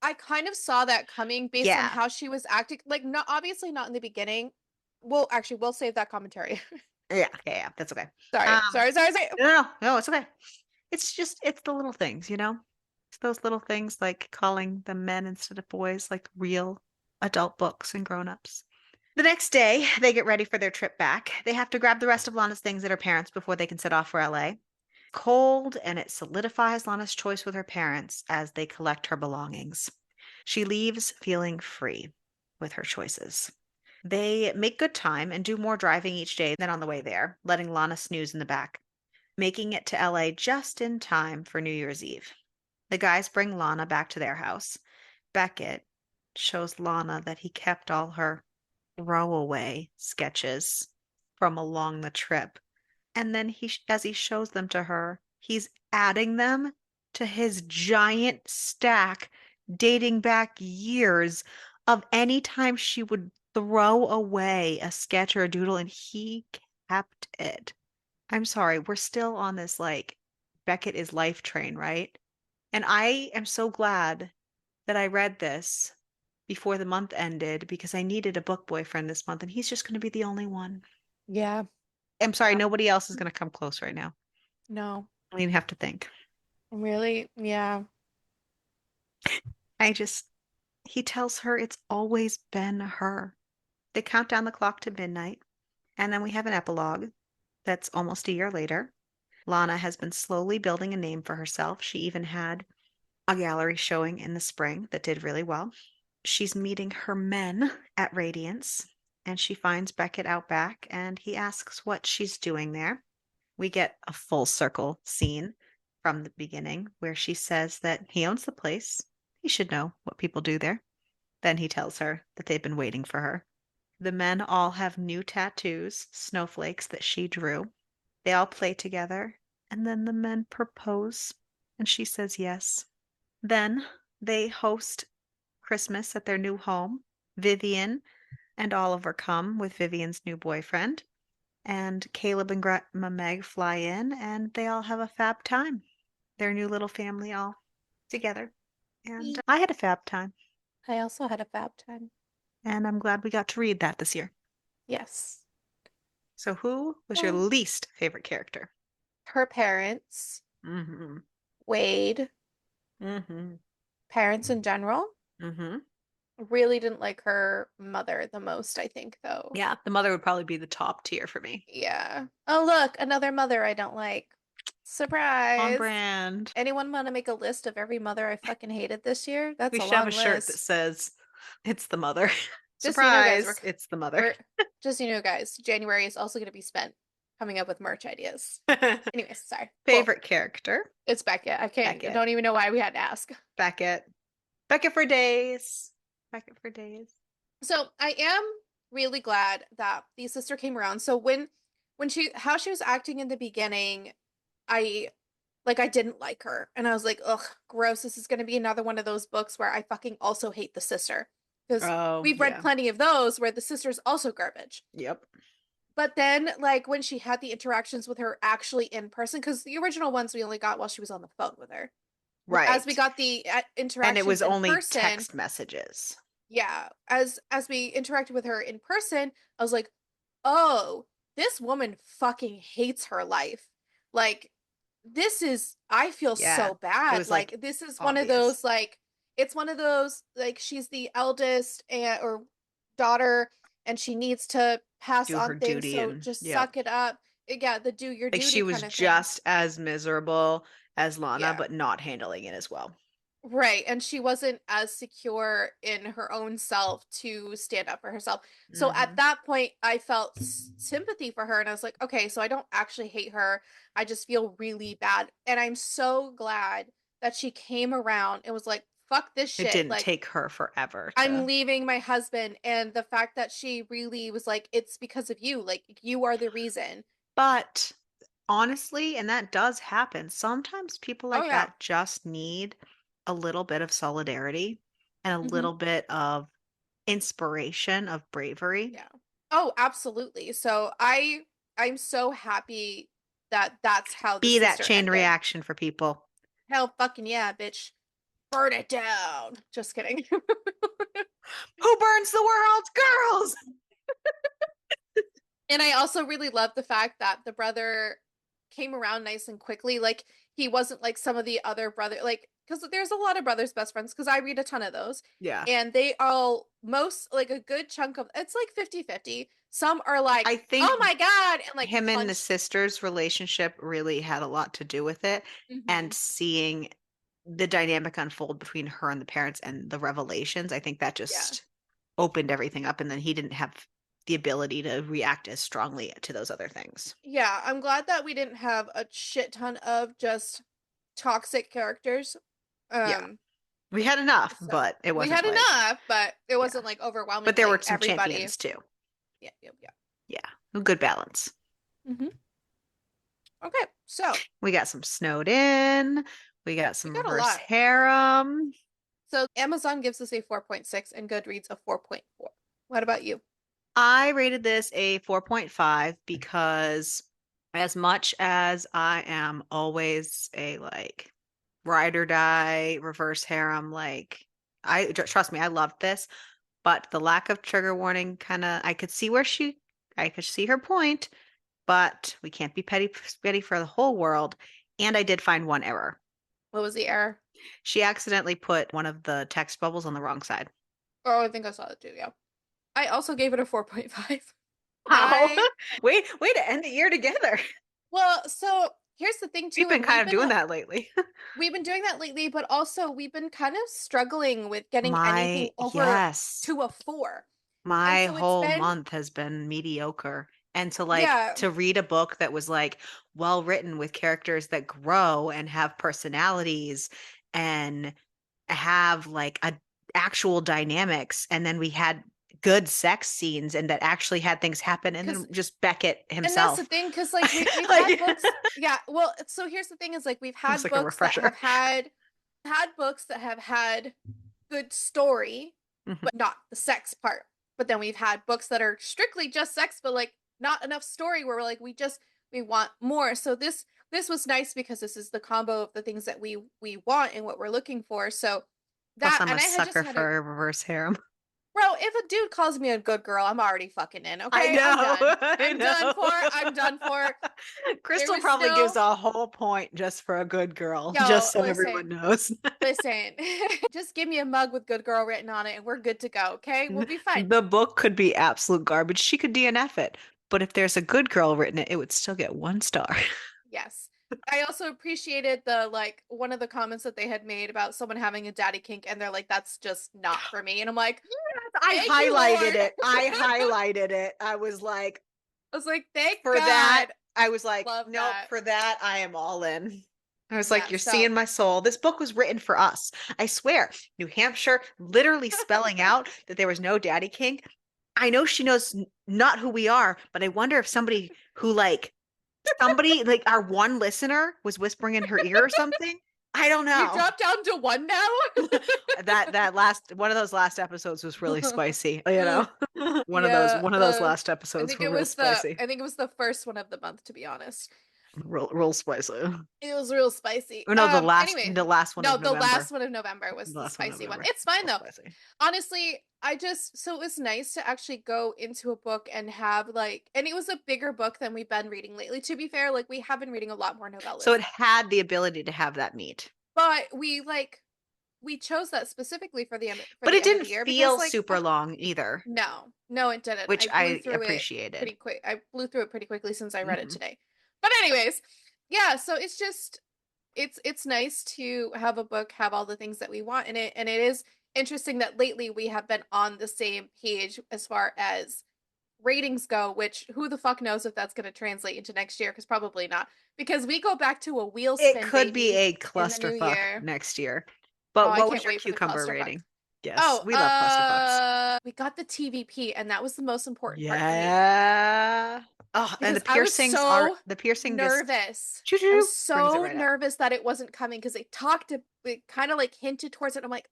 I kind of saw that coming based on how she was acting. Like, not obviously not in the beginning. Well, actually, we'll save that commentary. Yeah, that's okay. Sorry. No, it's okay. it's the little things, you know? It's those little things like calling them men instead of boys, like real adult books and grown-ups. The next day, they get ready for their trip back. They have to grab the rest of Lana's things at her parents' before they can set off for LA. Cold, and it solidifies Lana's choice with her parents as they collect her belongings. She leaves feeling free with her choices. They make good time and do more driving each day than on the way there, letting Lana snooze in the back, making it to LA just in time for New Year's Eve. The guys bring Lana back to their house. Beckett shows Lana that he kept all her throwaway sketches from along the trip. And then as he shows them to her, he's adding them to his giant stack dating back years of any time she would throw away a sketch or a doodle, and he kept it. I'm sorry, we're still on this like Beckett is life train, right? And I am so glad that I read this before the month ended because I needed a book boyfriend this month, and he's just going to be the only one. Yeah. I'm sorry, Yeah. nobody else is going to come close right now. No. I mean, have to think. Really? Yeah. I just, he tells her it's always been her. They count down the clock to midnight, and then we have an epilogue that's almost a year later. Lana has been slowly building a name for herself. She even had a gallery showing in the spring that did really well. She's meeting her men at Radiance, and she finds Beckett out back, and he asks what she's doing there. We get a full circle scene from the beginning where she says that he owns the place. He should know what people do there. Then he tells her that they've been waiting for her. The men all have new tattoos, snowflakes that she drew. They all play together, and then the men propose, and she says yes. Then they host Christmas at their new home. Vivian and Oliver come with Vivian's new boyfriend, and Caleb and Grandma Meg fly in, and they all have a fab time. Their new little family all together. And I had a fab time, I also had a fab time. and I'm glad we got to read that this year. Yes. So, who was your Well, least favorite character? her parents, Mm-hmm. Wade, Mm-hmm. parents in general. Mm-hmm. Really didn't like her mother the most, I think, though. Yeah, the mother would probably be the top tier for me. Yeah. Oh, look, another mother I don't like. On Surprise. brand. Anyone want to make a list of every mother I fucking hated this year? That's We a should have a long shirt that list. says, it's the mother. Just so you know, guys, Surprise, it's the mother. we're just so you know, guys, January is also going to be spent coming up with merch ideas. Anyways, sorry. Well, Favorite character? it's Beckett. I Beckett. don't even know why we had to ask. Beckett. Beckett for days. Beckett for days. So I am really glad that the sister came around. So when she how she was acting in the beginning, I I didn't like her. And I was like, ugh, gross. This is gonna be another one of those books where I fucking also hate the sister. Because Oh, we've read yeah. plenty of those where the sister's also garbage. Yep. But then, like, when she had the interactions with her actually in person, because the original ones we only got while she was on the phone with her. As we Right. got the And it interactions was in only person, text messages. yeah, as we interacted with her in person, I was like, "Oh, this woman fucking hates her life." Like this is I feel Yeah. so It bad. was like Like this is one of obvious. those like it's one of those like she's the eldest and or daughter and she needs to pass Do her on things, duty so and just yep. suck it up. Yeah, the do your Like she duty was kind of thing. just as miserable as Lana, Yeah. but not handling it as well. Right. And she wasn't as secure in her own self to stand up for herself. So at Hmm. that point, I felt sympathy for her. And I was like, okay, so I don't actually hate her. I just feel really bad. And I'm so glad that she came around and was like, fuck this It shit. didn't Like, take her forever I'm to. leaving my husband. And the fact that she really was like, it's because of you. Like, you are the reason. But honestly, and that does happen, sometimes people Oh, like yeah. that just need a little bit of solidarity and a Hmm. little bit of inspiration of bravery. Yeah. Oh, absolutely. So I'm so happy that that's how the Be that sister chain ended. reaction for people. Hell fucking yeah, bitch. Burn it down. Just kidding. Who burns the world? Girls! And I also really love the fact that the brother came around nice and quickly. Like he wasn't like some of the other brother, like, because there's a lot of brothers best friends, because I read a ton of those, Yeah. and they all, most, like a good chunk of it's like 50-50. Some are like, I think oh my God, and like him and the punch. sister's relationship really had a lot to do with it. And Hmm. seeing the dynamic unfold between her and the parents and the revelations, I think that Yeah. just opened everything up. And then he didn't have the ability to react as strongly to those other things. Yeah, I'm glad that we didn't have a shit ton of just toxic characters. Yeah. Um, We had enough, so but it we wasn't had like, enough, but it yeah. wasn't like But there were overwhelmingly some everybody. champions too. Yeah, yeah, yeah. Yeah. A good balance. Hmm. Okay, so We got some snowed in. We got we some got a reverse lot. harem. So Amazon gives us a 4.6 and Goodreads a 4.4. What about you? I rated this a 4.5 because as much as I am always a like ride or die reverse harem, like trust me, I loved this, but the lack of trigger warning kind of I could see her point, but we can't be petty for the whole world. And I did find one error. What was the error? She accidentally put one of the text bubbles on the wrong side. Oh, I think I saw that too, yeah. I also gave it a 4.5. Wow. I Way to end the year together. Well, so here's the thing We've too, been and kind of doing that lately. we've been doing that lately, but also we've been kind of struggling with getting anything over Yes. to a 4. And My so it's whole been, month has been mediocre. And yeah, to read a book that was like well written with characters that grow and have personalities and have like a actual dynamics, and then we had good sex scenes and that actually had things happen, and then because just Beckett and that's the himself. thing, because like we've had Like books, yeah, well, so here's the thing is like we've it's had like a books that refresher. have had books that have had good story, Mhm. but not the sex part. But then we've had books that are strictly just sex, but like not enough story where we're like, we want more. So this was nice because this is the combo of the things that we want and what we're looking for. So Plus, that, I'm a and I had just sucker had a for a reverse harem. bro, if a dude calls me a good girl, I'm already fucking in, I okay? I'm know, done. I I'm done for. know. I'm done for. There Crystal was probably gives no, a whole point just for a good girl, yo, just so everyone knows. listen. Just give me a mug with good girl written on it and we're good to go, okay? We'll be fine. The book could be absolute garbage. She could DNF it. But if there's a good girl written it, it would still get 1 star. Yes. I also appreciated the like one of the comments that they had made about someone having a daddy kink and they're like, that's just not for me. And I'm like, I thank you, highlighted Lord. it. I highlighted it. I was like, I was like, thank for that, God. I was like, Love nope, that. for that, I am all in. I was like, Yeah, you're so seeing my soul. This book was written for us. I swear. New Hampshire, literally spelling out that there was no daddy kink. I know she knows not who we are, but I wonder if somebody like our one listener was whispering in her ear or something. I don't you know. dropped down to 1 now? That last one of those last episodes was really spicy, you know. Yeah, One of those last episodes were real spicy. I think it was the first one of the month, to be honest. Real spicy. It was real spicy. Oh no, Anyways, the last one no, of the last November. one of November was The the last one of spicy one. November. It's fine Real though. spicy. Honestly, so it was nice to actually go into a book and have like, and it was a bigger book than we've been reading lately. To be fair, like we have been reading a lot more So novellas, it had the ability to have that meat. but we chose that specifically for But the it end of didn't the year because feel like super long either, no, no, it didn't. which I blew I through it appreciated. pretty quick. I blew through it pretty quickly since I read it Hmm. today. But anyways, yeah, so it's just it's nice to have a book have all the things that we want in it, and it is interesting that lately we have been on the same page as far as ratings go, which who the fuck knows if that's going to translate into next year, because probably not, because we go back to a wheel It spin could be baby a in the new clusterfuck year. next year. Oh, But I what was can't your wait for the cucumber clusterfuck. rating? Yes, Oh, we love clusterfucks. we got the TVP, and that was the most important part for me Yeah. Oh, and because I was so the piercing just nervous. choo I was choo brings it so right out. nervous that it wasn't coming because it kind of like hinted towards it. I'm like,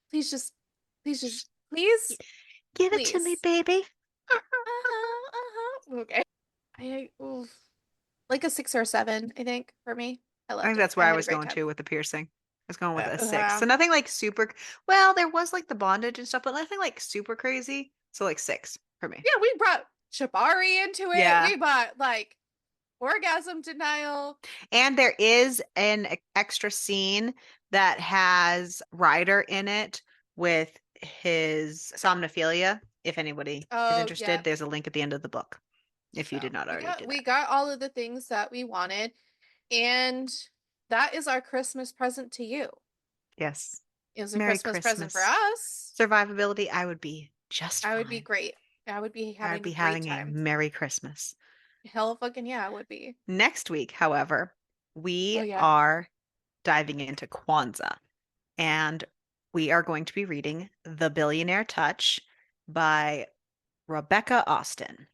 please just, please just, Just please, give it to me, please. baby. Okay. Oof. Like a 6 or 7, I think, for me. I I loved think it. that's I where I had a was great going time. to with the piercing. I was going with a 6. Uh, So nothing like super, well, there was like the bondage and stuff, but nothing like super crazy. So like 6 for me. yeah, we brought Shibari into it. Yeah. We brought like orgasm denial. And there is an extra scene that has Ryder in it with his somnophilia. If anybody is interested, there's a link at the end of the book. If you did not already do that. We got all of the things that we wanted, and that is our Christmas present to you. Yes. It was a Merry Christmas present for us. Survivability, I would be just fine. I would be great. I would be having a Merry Christmas. Hell fucking yeah, it would be. Next week, however, we are diving into Kwanzaa, and we are going to be reading The Billionaire Touch by Rebecca Austin.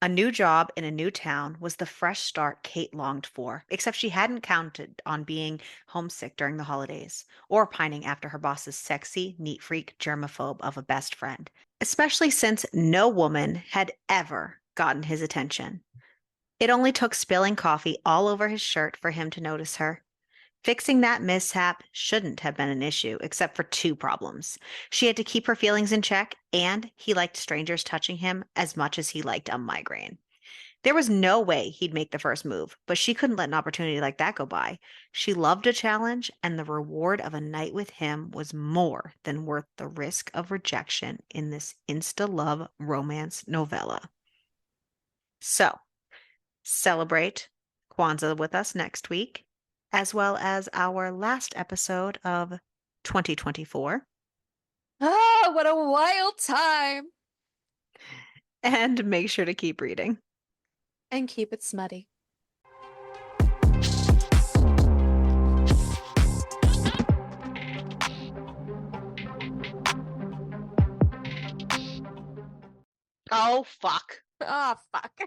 A new job in a new town was the fresh start Kate longed for, except she hadn't counted on being homesick during the holidays or pining after her boss's sexy, neat freak germaphobe of a best friend, especially since no woman had ever gotten his attention. It only took spilling coffee all over his shirt for him to notice her. Fixing that mishap shouldn't have been an issue, except for two problems. She had to keep her feelings in check, and he liked strangers touching him as much as he liked a migraine. There was no way he'd make the first move, but she couldn't let an opportunity like that go by. She loved a challenge, and the reward of a night with him was more than worth the risk of rejection in this insta-love romance novella. So, celebrate Kwanzaa with us next week, as well as our last episode of 2024. Ah, what a wild time. And make sure to keep reading. And keep it smutty. Oh, fuck. Oh, fuck.